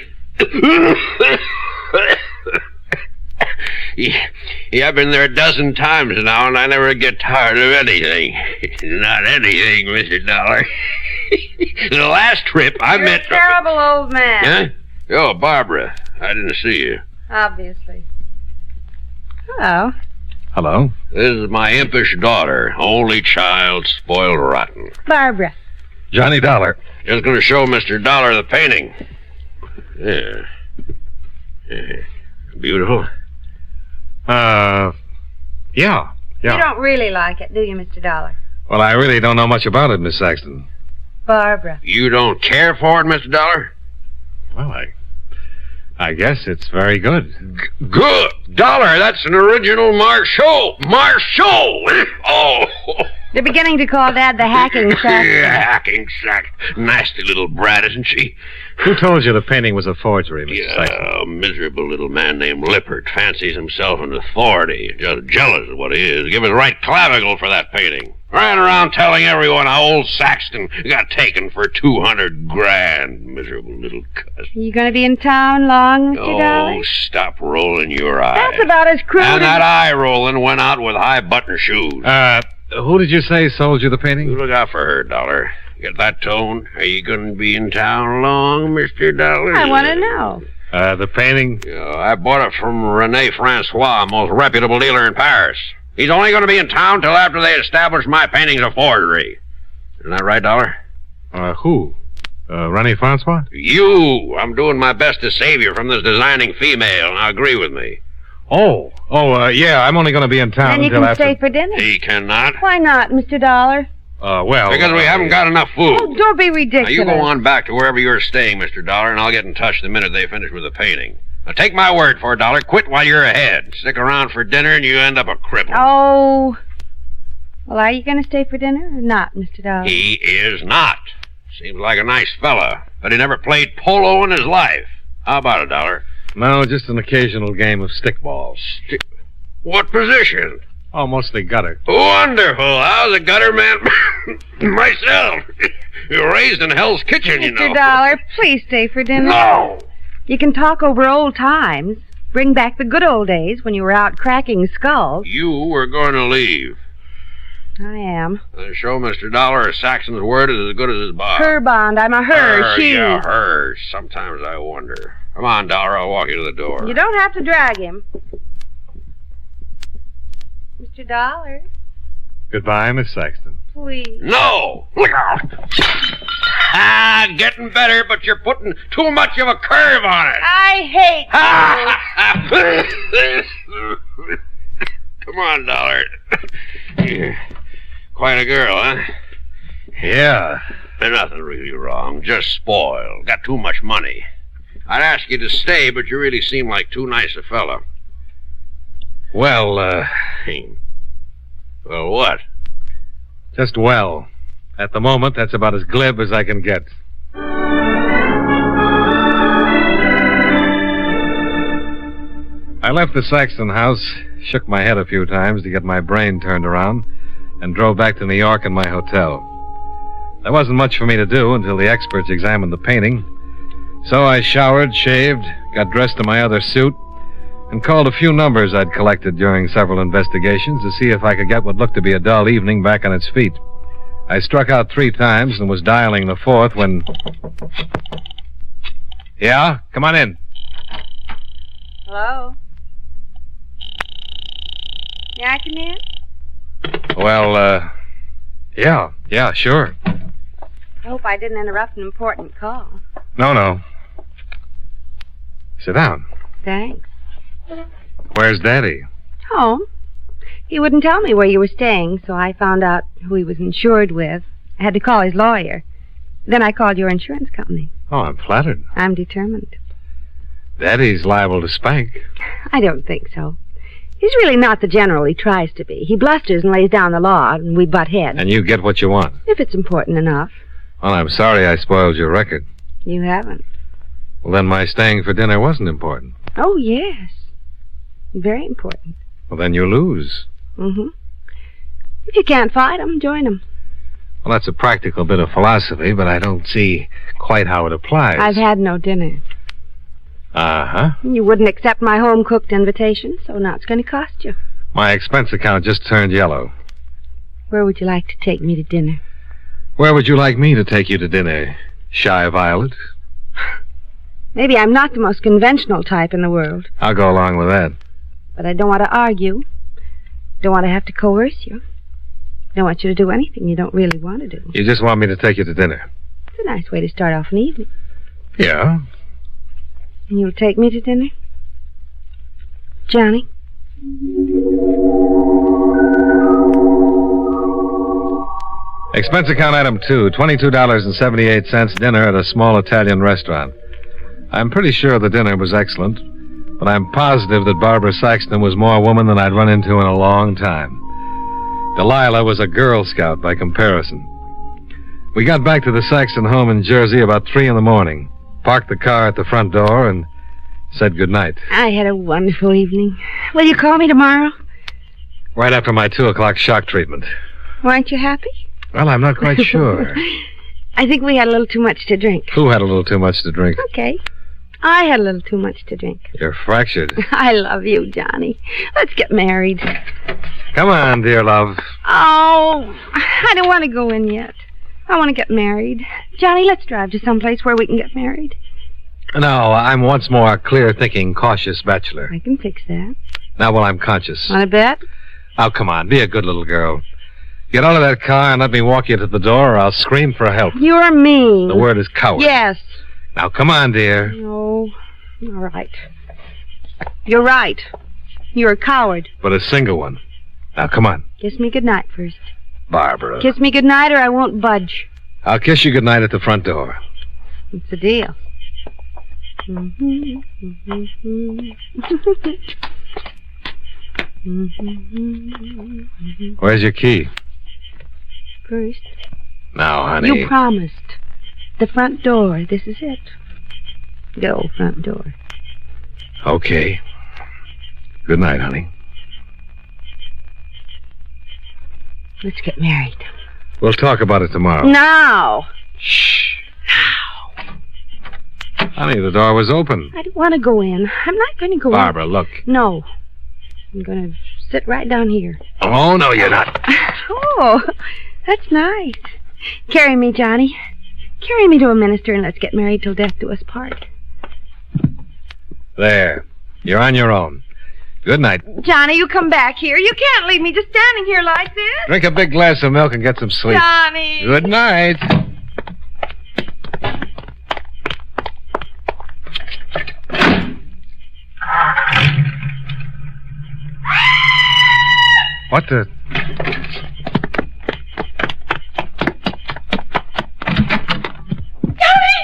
Yeah, I've been there a dozen times now, and I never get tired of anything. Not anything, Mr. Dollar. The last trip I You're met... a terrible old man. Huh? Oh, Barbara, I didn't see you. Obviously. Hello. Hello. This is my impish daughter, only child, spoiled rotten. Barbara. Johnny Dollar. Just going to show Mr. Dollar the painting. Yeah. Beautiful? Yeah. You don't really like it, do you, Mr. Dollar? Well, I really don't know much about it, Miss Saxton. Barbara. You don't care for it, Mr. Dollar? Well, I guess it's very good. Good! Dollar, that's an original Marceau! Marceau! Oh! They're beginning to call Dad the hacking sack. Yeah, hacking sack. Nasty little brat, isn't she? Who told you the painting was a forgery, Mr. Saxton? A miserable little man named Lippert fancies himself an authority. Just jealous of what he is. Give his right clavicle for that painting. Ran around telling everyone how old Saxton got taken for $200,000. Miserable little cuss. You going to be in town long, Mr. Dollar? Oh, stop rolling your eyes. That's about as crude And as... that eye rolling went out with high button shoes. Who did you say sold you the painting? You look out for her, Dollar. Get that tone? Are you going to be in town long, Mr. Dollar? I want to know. The painting? I bought it from Rene Francois, most reputable dealer in Paris. He's only going to be in town till after they establish my painting's a forgery. Isn't that right, Dollar? Who? Rennie Francois? You! I'm doing my best to save you from this designing female. Now agree with me. Yeah, I'm only going to be in town Then you until can after... stay for dinner. He cannot. Why not, Mr. Dollar? Because we haven't got enough food. Oh, don't be ridiculous. Now, you go on back to wherever you're staying, Mr. Dollar, and I'll get in touch the minute they finish with the painting. Now, take my word for it, Dollar. Quit while you're ahead. Stick around for dinner, and you end up a cripple. Oh. Well, are you going to stay for dinner or not, Mr. Dollar? He is not. Seems like a nice fella, but he never played polo in his life. How about it, Dollar? No, just an occasional game of stickball. What position? Oh, mostly gutter. Wonderful. I was a gutter man myself. You're raised in Hell's Kitchen, you know. Mr. Dollar, please stay for dinner. No! You can talk over old times. Bring back the good old days when you were out cracking skulls. You were going to leave. I am. Show Mr. Dollar Saxon's word is as good as his bond. Her bond. I'm a her. She. Yeah, her. Sometimes I wonder. Come on, Dollar. I'll walk you to the door. You don't have to drag him. Mr. Dollar. Goodbye, Miss Saxton. Please. No! Look out! Getting better, but you're putting too much of a curve on it. I hate you. Come on, Dollar. You're quite a girl, huh? Yeah. There's nothing really wrong. Just spoiled. Got too much money. I'd ask you to stay, but you really seem like too nice a fella. Well, Well, what? Just well. At the moment, that's about as glib as I can get. I left the Saxton house, shook my head a few times to get my brain turned around, and drove back to New York in my hotel. There wasn't much for me to do until the experts examined the painting, so I showered, shaved, got dressed in my other suit, and called a few numbers I'd collected during several investigations to see if I could get what looked to be a dull evening back on its feet. I struck out 3 times and was dialing the 4th when... Yeah? Come on in. Hello? May I come in? Well, yeah, sure. I hope I didn't interrupt an important call. No. Sit down. Thanks. Where's Daddy? Home. He wouldn't tell me where you were staying, so I found out who he was insured with. I had to call his lawyer. Then I called your insurance company. Oh, I'm flattered. I'm determined. Daddy's liable to spank. I don't think so. He's really not the general he tries to be. He blusters and lays down the law, and we butt heads. And you get what you want. If it's important enough. Well, I'm sorry I spoiled your record. You haven't. Well, then my staying for dinner wasn't important. Oh, yes. Very important. Well, then you lose. Mm-hmm. If you can't fight 'em, join 'em. Well, that's a practical bit of philosophy, but I don't see quite how it applies. I've had no dinner. Uh-huh. You wouldn't accept my home-cooked invitation, so now it's going to cost you. My expense account just turned yellow. Where would you like to take me to dinner? Where would you like me to take you to dinner, Shy Violet? Maybe I'm not the most conventional type in the world. I'll go along with that. But I don't want to argue. Don't want to have to coerce you. Don't want you to do anything you don't really want to do. You just want me to take you to dinner? It's a nice way to start off an evening. Yeah. And you'll take me to dinner? Johnny? Expense account item 2, $22.78 dinner at a small Italian restaurant. I'm pretty sure the dinner was excellent, but I'm positive that Barbara Saxton was more woman than I'd run into in a long time. Delilah was a Girl Scout by comparison. We got back to the Saxton home in Jersey about 3 in the morning, parked the car at the front door, and said goodnight. I had a wonderful evening. Will you call me tomorrow? Right after my 2 o'clock shock treatment. Weren't you happy? Well, I'm not quite sure. I think we had a little too much to drink. Who had a little too much to drink? Okay. I had a little too much to drink. You're fractured. I love you, Johnny. Let's get married. Come on, dear love. Oh, I don't want to go in yet. I want to get married. Johnny, let's drive to someplace where we can get married. No, I'm once more a clear-thinking, cautious bachelor. I can fix that. Now, while I'm conscious. Want to bet? Oh, come on. Be a good little girl. Get out of that car and let me walk you to the door, or I'll scream for help. You're mean. The word is coward. Yes. Now, come on, dear. No. All right. You're right. You're a coward. But a single one. Now, come on. Kiss me goodnight first. Barbara. Kiss me goodnight or I won't budge. I'll kiss you goodnight at the front door. It's a deal. Where's your key? First. Now, honey. You promised. The front door. This is it. Go, front door. Okay. Good night, honey. Let's get married. We'll talk about it tomorrow. Now. Shh. Honey, the door was open. I don't want to go in. I'm not going to go Barbara, in. look. No. I'm going to sit right down here. Oh, no, you're not. Oh, that's nice. Carry me, Johnny. Carry me to a minister and let's get married till death do us part. There. You're on your own. Good night. Johnny, you come back here. You can't leave me just standing here like this. Drink a big glass of milk and get some sleep. Johnny. Good night. What the... Johnny!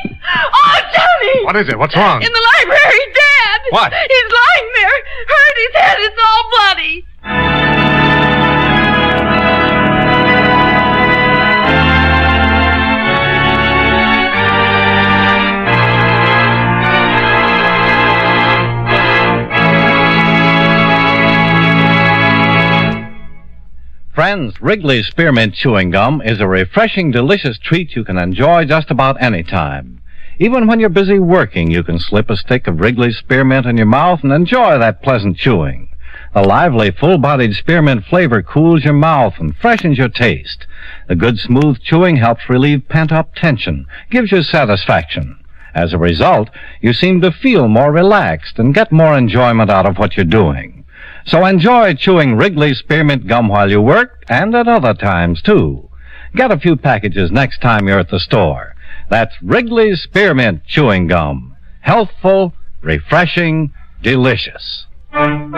Oh, Johnny! What is it? What's wrong? In the library, dead! What? He's lying there, hurt his head, it's all bloody. Friends, Wrigley's Spearmint Chewing Gum is a refreshing, delicious treat you can enjoy just about any time. Even when you're busy working, you can slip a stick of Wrigley's Spearmint in your mouth and enjoy that pleasant chewing. The lively, full-bodied spearmint flavor cools your mouth and freshens your taste. The good, smooth chewing helps relieve pent-up tension, gives you satisfaction. As a result, you seem to feel more relaxed and get more enjoyment out of what you're doing. So enjoy chewing Wrigley's Spearmint Gum while you work, and at other times, too. Get a few packages next time you're at the store. That's Wrigley's Spearmint Chewing Gum. Healthful, refreshing, delicious. And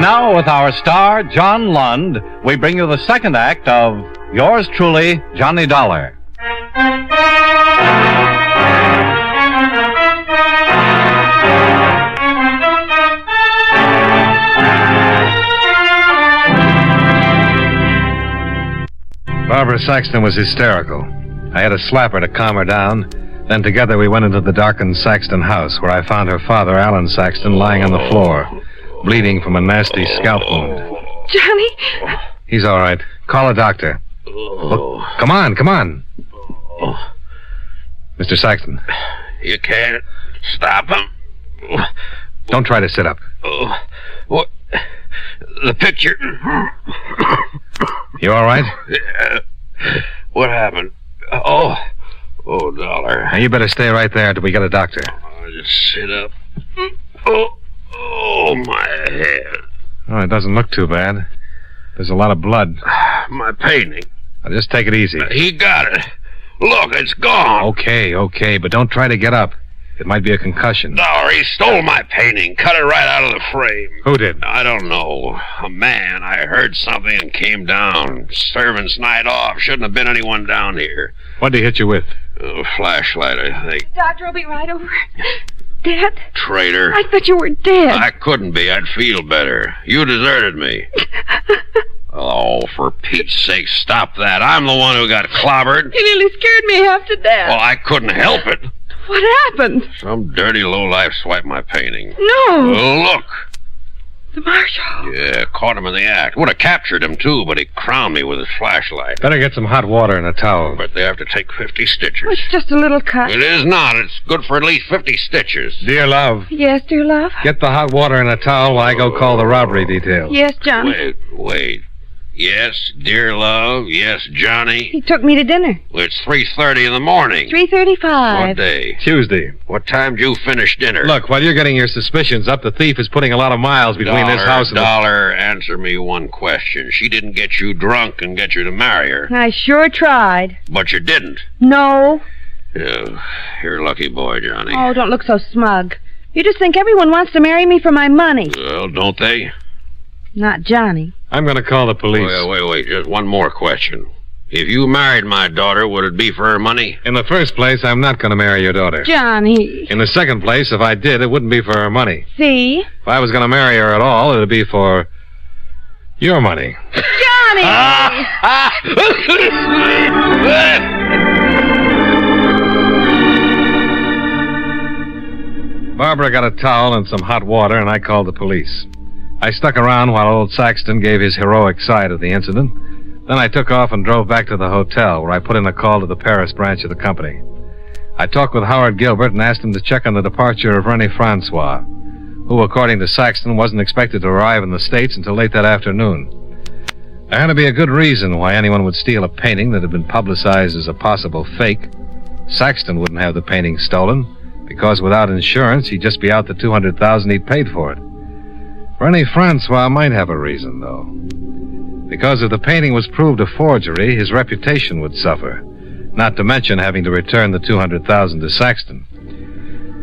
now, with our star, John Lund, we bring you the second act of Yours Truly, Johnny Dollar. Barbara Saxton was hysterical. I had to slap her to calm her down. Then together we went into the darkened Saxton house, where I found her father, Alan Saxton, lying on the floor, bleeding from a nasty scalp wound. Johnny? He's all right. Call a doctor. Look, come on. Mr. Saxton. You can't stop him. Don't try to sit up. What? The picture. You all right? Yeah. What happened? Oh, Dollar. Now, you better stay right there until we get a doctor. Just sit up. Oh, my head. Oh, it doesn't look too bad. There's a lot of blood. My painting. Now, just take it easy. He got it. Look, it's gone. Okay, but don't try to get up. It might be a concussion. Dollar, he stole my painting, cut it right out of the frame. Who did? I don't know. A man. I heard something and came down. Servant's night off. Shouldn't have been anyone down here. What'd he hit you with? A flashlight, I think. Doctor will be right over. Dead? Traitor. I thought you were dead. I couldn't be. I'd feel better. You deserted me. Oh, for Pete's sake, stop that. I'm the one who got clobbered. He nearly scared me half to death. Well, I couldn't help it. What happened? Some dirty lowlife swiped my painting. No. Look. The marshal. Yeah, caught him in the act. Would have captured him, too, but he crowned me with his flashlight. Better get some hot water and a towel. But they have to take 50 stitches. It's just a little cut. It is not. It's good for at least 50 stitches. Dear love. Yes, dear love? Get the hot water and a towel while I go call the robbery detail. Yes, Johnny. Wait. Yes, dear love. Yes, Johnny. He took me to dinner. Well, it's 3:30 in the morning. 3:35. What day? Tuesday. What time did you finish dinner? Look, while you're getting your suspicions up, the thief is putting a lot of miles between this house and Dollar, answer me one question. She didn't get you drunk and get you to marry her. I sure tried. But you didn't. No. Yeah, you're a lucky boy, Johnny. Oh, don't look so smug. You just think everyone wants to marry me for my money. Well, don't they? Not Johnny. I'm going to call the police. Wait. Just one more question. If you married my daughter, would it be for her money? In the first place, I'm not going to marry your daughter. Johnny. In the second place, if I did, it wouldn't be for her money. See? If I was going to marry her at all, it would be for your money. Johnny! Barbara got a towel and some hot water, and I called the police. I stuck around while old Saxton gave his heroic side of the incident. Then I took off and drove back to the hotel, where I put in a call to the Paris branch of the company. I talked with Howard Gilbert and asked him to check on the departure of Rennie Francois, who, according to Saxton, wasn't expected to arrive in the States until late that afternoon. There had to be a good reason why anyone would steal a painting that had been publicized as a possible fake. Saxton wouldn't have the painting stolen, because without insurance, he'd just be out the $200,000 he'd paid for it. Rennie Francois might have a reason, though. Because if the painting was proved a forgery, his reputation would suffer, not to mention having to return the $200,000 to Saxton.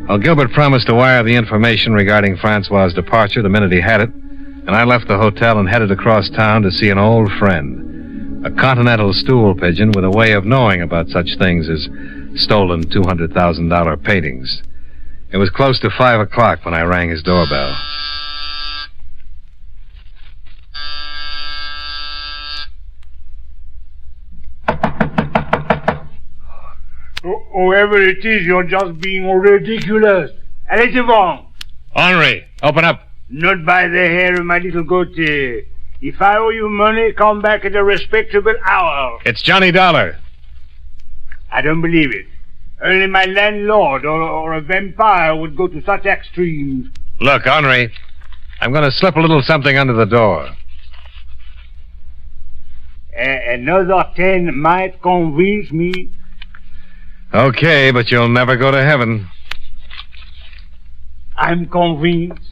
Well, Gilbert promised to wire the information regarding Francois' departure the minute he had it, and I left the hotel and headed across town to see an old friend, a continental stool pigeon with a way of knowing about such things as stolen $200,000 paintings. It was close to 5 o'clock when I rang his doorbell. Whoever it is, you're just being ridiculous. Allez devant. Henri, open up. Not by the hair of my little goatee. If I owe you money, come back at a respectable hour. It's Johnny Dollar. I don't believe it. Only my landlord or a vampire would go to such extremes. Look, Henri, I'm going to slip a little something under the door. Another 10 might convince me. Okay, but you'll never go to heaven. I'm convinced.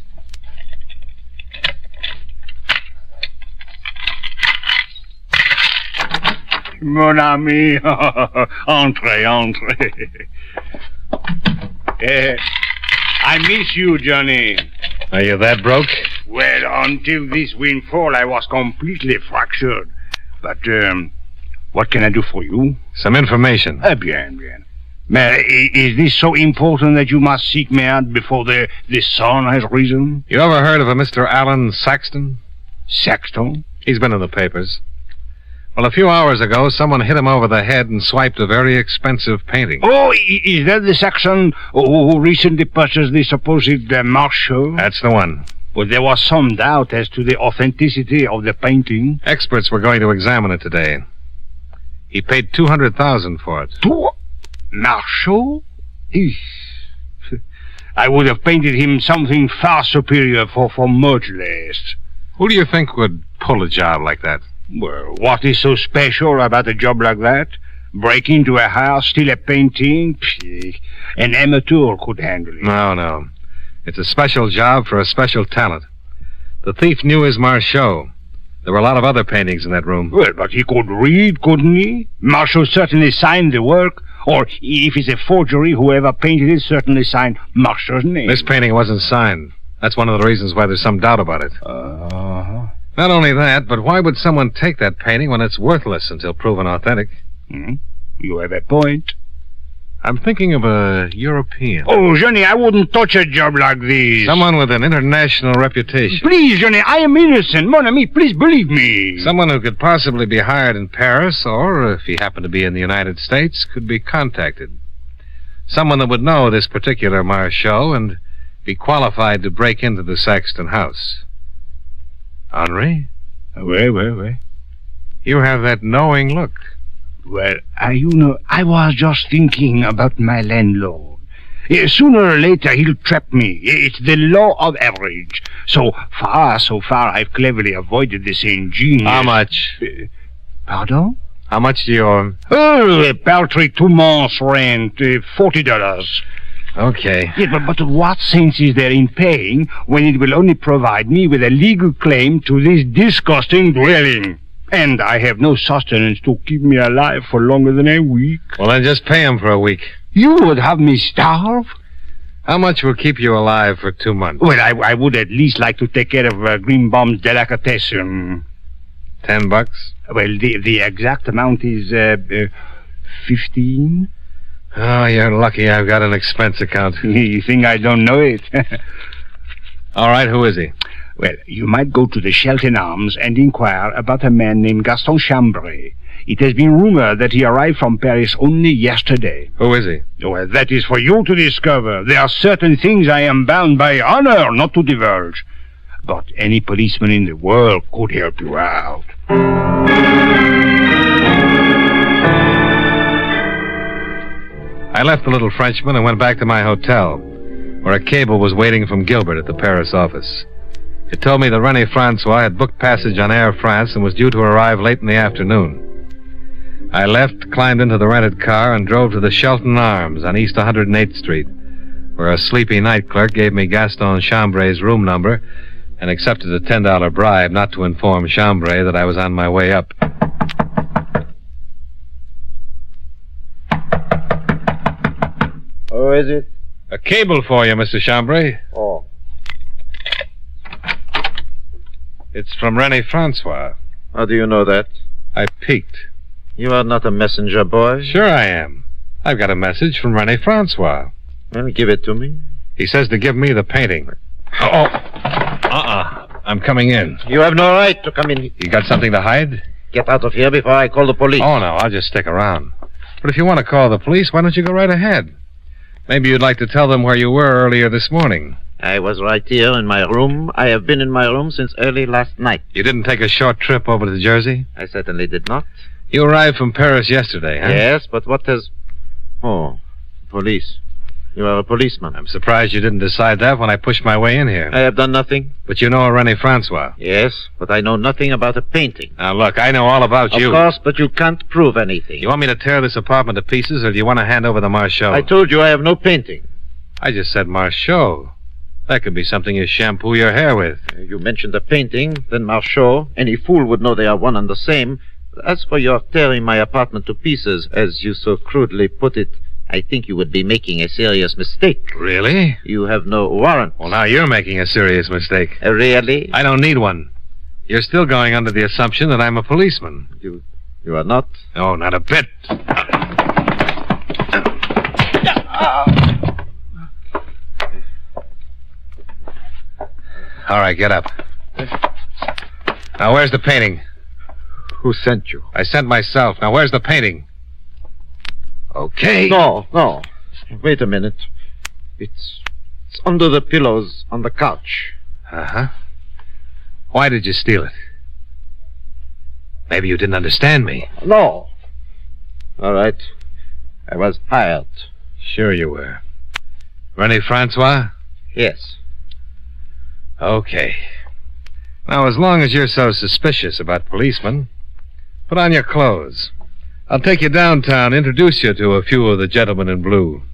Mon ami, entrez. I miss you, Johnny. Are you that broke? Well, until this windfall, I was completely fractured. But, what can I do for you? Some information. Bien. Is this so important that you must seek me out before the sun has risen? You ever heard of a Mr. Alan Saxton? Saxton? He's been in the papers. Well, a few hours ago, someone hit him over the head and swiped a very expensive painting. Oh, is that the Saxon who recently purchased the supposed Marshall? That's the one. Well, there was some doubt as to the authenticity of the painting. Experts were going to examine it today. He paid $200,000 for it. Marshall? I would have painted him something far superior for much less. Who do you think would pull a job like that? Well, what is so special about a job like that? Break into a house, steal a painting? Pfft, an amateur could handle it. No. It's a special job for a special talent. The thief knew his Marchot. There were a lot of other paintings in that room. Well, but he could read, couldn't he? Marshall certainly signed the work. Or, if it's a forgery, whoever painted it certainly signed Marshall's name. This painting wasn't signed. That's one of the reasons why there's some doubt about it. Not only that, but why would someone take that painting when it's worthless until proven authentic? You have a point. I'm thinking of a European. Oh, Johnny, I wouldn't touch a job like this. Someone with an international reputation. Please, Johnny, I am innocent. Mon ami, please believe me. Someone who could possibly be hired in Paris, or, if he happened to be in the United States, could be contacted. Someone that would know this particular Marchot and be qualified to break into the Saxton house. Henri? Oui. You have that knowing look. Well, I was just thinking about my landlord. Sooner or later, he'll trap me. It's the law of average. So far, I've cleverly avoided this ingenious... How much? Pardon? How much do you owe him? Oh, a paltry 2 months' rent, $40. Okay. Yeah, but what sense is there in paying when it will only provide me with a legal claim to this disgusting dwelling? And I have no sustenance to keep me alive for longer than a week. Well, then just pay him for a week. You would have me starve? How much will keep you alive for 2 months? Well, I would at least like to take care of Greenbaum's delicatessen. $10? Well, the exact amount is 15. Oh, you're lucky I've got an expense account. You think I don't know it? All right, who is he? Well, you might go to the Shelton Arms and inquire about a man named Gaston Chambray. It has been rumored that he arrived from Paris only yesterday. Who is he? Well, that is for you to discover. There are certain things I am bound by honor not to divulge. But any policeman in the world could help you out. I left the little Frenchman and went back to my hotel, where a cable was waiting from Gilbert at the Paris office. It told me that René Francois had booked passage on Air France and was due to arrive late in the afternoon. I left, climbed into the rented car, and drove to the Shelton Arms on East 108th Street, where a sleepy night clerk gave me Gaston Chambray's room number and accepted a $10 bribe not to inform Chambray that I was on my way up. Who is it? A cable for you, Mr. Chambray. Oh. It's from René Francois. How do you know that? I peeked. You are not a messenger boy? Sure I am. I've got a message from René Francois. Well, give it to me. He says to give me the painting. Oh. I'm coming in. You have no right to come in. You got something to hide? Get out of here before I call the police. Oh, no, I'll just stick around. But if you want to call the police, why don't you go right ahead? Maybe you'd like to tell them where you were earlier this morning. I was right here in my room. I have been in my room since early last night. You didn't take a short trip over to Jersey? I certainly did not. You arrived from Paris yesterday, huh? Yes, but what has... Oh, police. You are a policeman. I'm surprised you didn't decide that when I pushed my way in here. I have done nothing. But you know a René Francois? Yes, but I know nothing about a painting. Now, look, I know all about you. Of course, but you can't prove anything. You want me to tear this apartment to pieces, or do you want to hand over the Marchot? I told you I have no painting. I just said Marchot. That could be something you shampoo your hair with. You mentioned a painting, then Marchot. Any fool would know they are one and the same. As for your tearing my apartment to pieces, as you so crudely put it, I think you would be making a serious mistake. Really? You have no warrant. Well, now you're making a serious mistake. Really? I don't need one. You're still going under the assumption that I'm a policeman. You are not? Oh, not a bit. All right, get up. Now, where's the painting? Who sent you? I sent myself. Now, where's the painting? Okay. No. Wait a minute. It's under the pillows on the couch. Uh-huh. Why did you steal it? Maybe you didn't understand me. No. All right. I was hired. Sure you were. René Francois? Yes. Okay. Now, as long as you're so suspicious about policemen, put on your clothes. I'll take you downtown, introduce you to a few of the gentlemen in blue.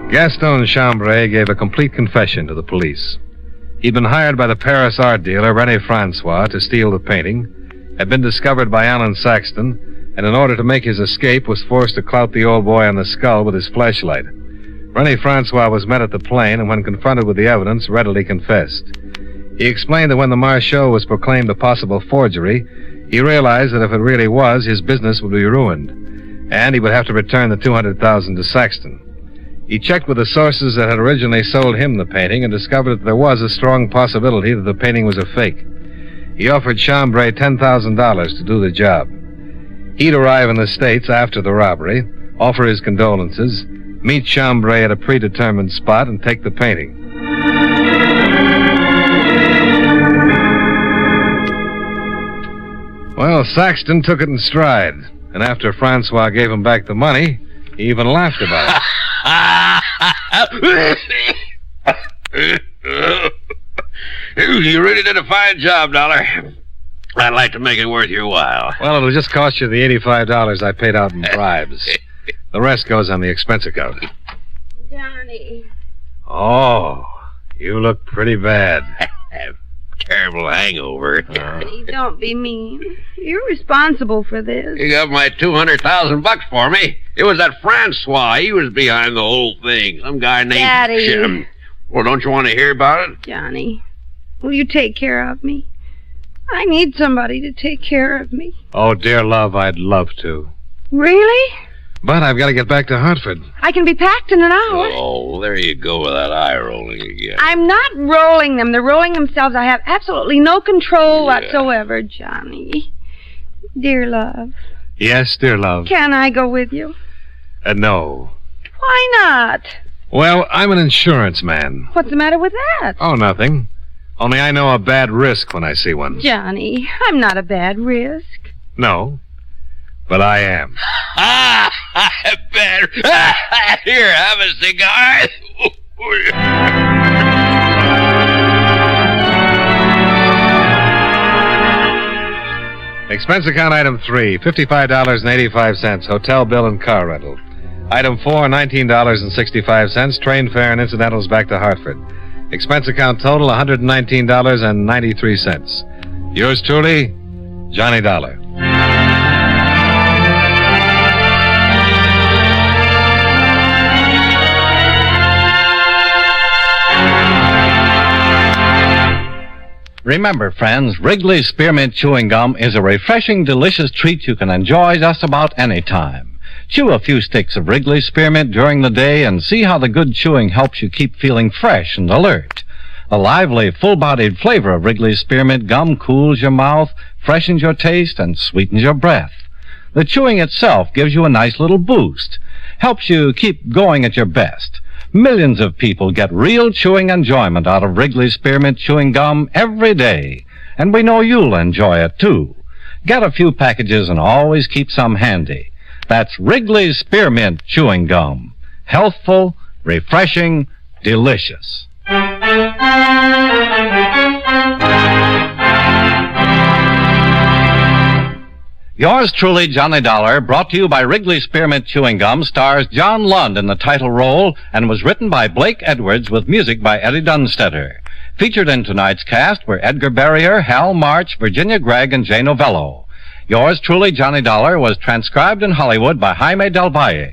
Gaston Chambray gave a complete confession to the police. He'd been hired by the Paris art dealer, René Francois, to steal the painting, had been discovered by Alan Saxton, and in order to make his escape was forced to clout the old boy on the skull with his flashlight. René Francois was met at the plane, and when confronted with the evidence, readily confessed. He explained that when the Marchot was proclaimed a possible forgery, he realized that if it really was, his business would be ruined, and he would have to return the $200,000 to Saxton. He checked with the sources that had originally sold him the painting and discovered that there was a strong possibility that the painting was a fake. He offered Chambray $10,000 to do the job. He'd arrive in the States after the robbery, offer his condolences, meet Chambray at a predetermined spot, and take the painting. Well, Saxton took it in stride. And after Francois gave him back the money, he even laughed about it. You really did a fine job, Dollar. I'd like to make it worth your while. Well, it'll just cost you the $85 I paid out in bribes. The rest goes on the expense account. Johnny. Oh, you look pretty bad. Terrible hangover. Johnny, don't be mean. You're responsible for this. You got my $200,000 for me. It was that Francois. He was behind the whole thing. Some guy named Daddy. Jim. Well, don't you want to hear about it? Johnny, will you take care of me? I need somebody to take care of me. Oh, dear love, I'd love to. Really? But I've got to get back to Hartford. I can be packed in an hour. Oh, there you go with that eye rolling again. I'm not rolling them. They're rolling themselves. I have absolutely no control whatsoever, Johnny. Dear love. Yes, dear love. Can I go with you? No. Why not? Well, I'm an insurance man. What's the matter with that? Oh, nothing. Only I know a bad risk when I see one. Johnny, I'm not a bad risk. No, but I am. Bad. Here, have a cigar. Expense account item 3, $55.85, hotel bill and car rental. Item 4, $19.65, train fare and incidentals back to Hartford. Expense account total, $119.93. Yours truly, Johnny Dollar. Remember, friends, Wrigley's Spearmint Chewing Gum is a refreshing, delicious treat you can enjoy just about any time. Chew a few sticks of Wrigley's Spearmint during the day and see how the good chewing helps you keep feeling fresh and alert. The lively, full-bodied flavor of Wrigley's Spearmint Gum cools your mouth, freshens your taste, and sweetens your breath. The chewing itself gives you a nice little boost, helps you keep going at your best. Millions of people get real chewing enjoyment out of Wrigley's Spearmint Chewing Gum every day, and we know you'll enjoy it, too. Get a few packages and always keep some handy. That's Wrigley's Spearmint Chewing Gum. Healthful, refreshing, delicious. Yours truly, Johnny Dollar, brought to you by Wrigley Spearmint Chewing Gum, stars John Lund in the title role and was written by Blake Edwards with music by Eddie Dunstetter. Featured in tonight's cast were Edgar Barrier, Hal March, Virginia Gregg, and Jay Novello. Yours truly, Johnny Dollar, was transcribed in Hollywood by Jaime Del Valle.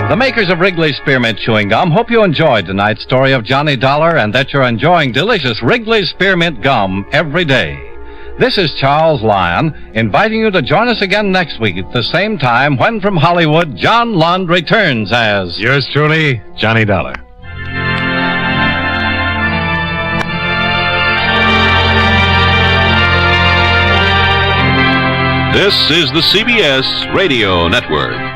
The makers of Wrigley's Spearmint Chewing Gum hope you enjoyed tonight's story of Johnny Dollar and that you're enjoying delicious Wrigley's Spearmint Gum every day. This is Charles Lyon, inviting you to join us again next week at the same time when from Hollywood, John Lund returns as... Yours truly, Johnny Dollar. This is the CBS Radio Network.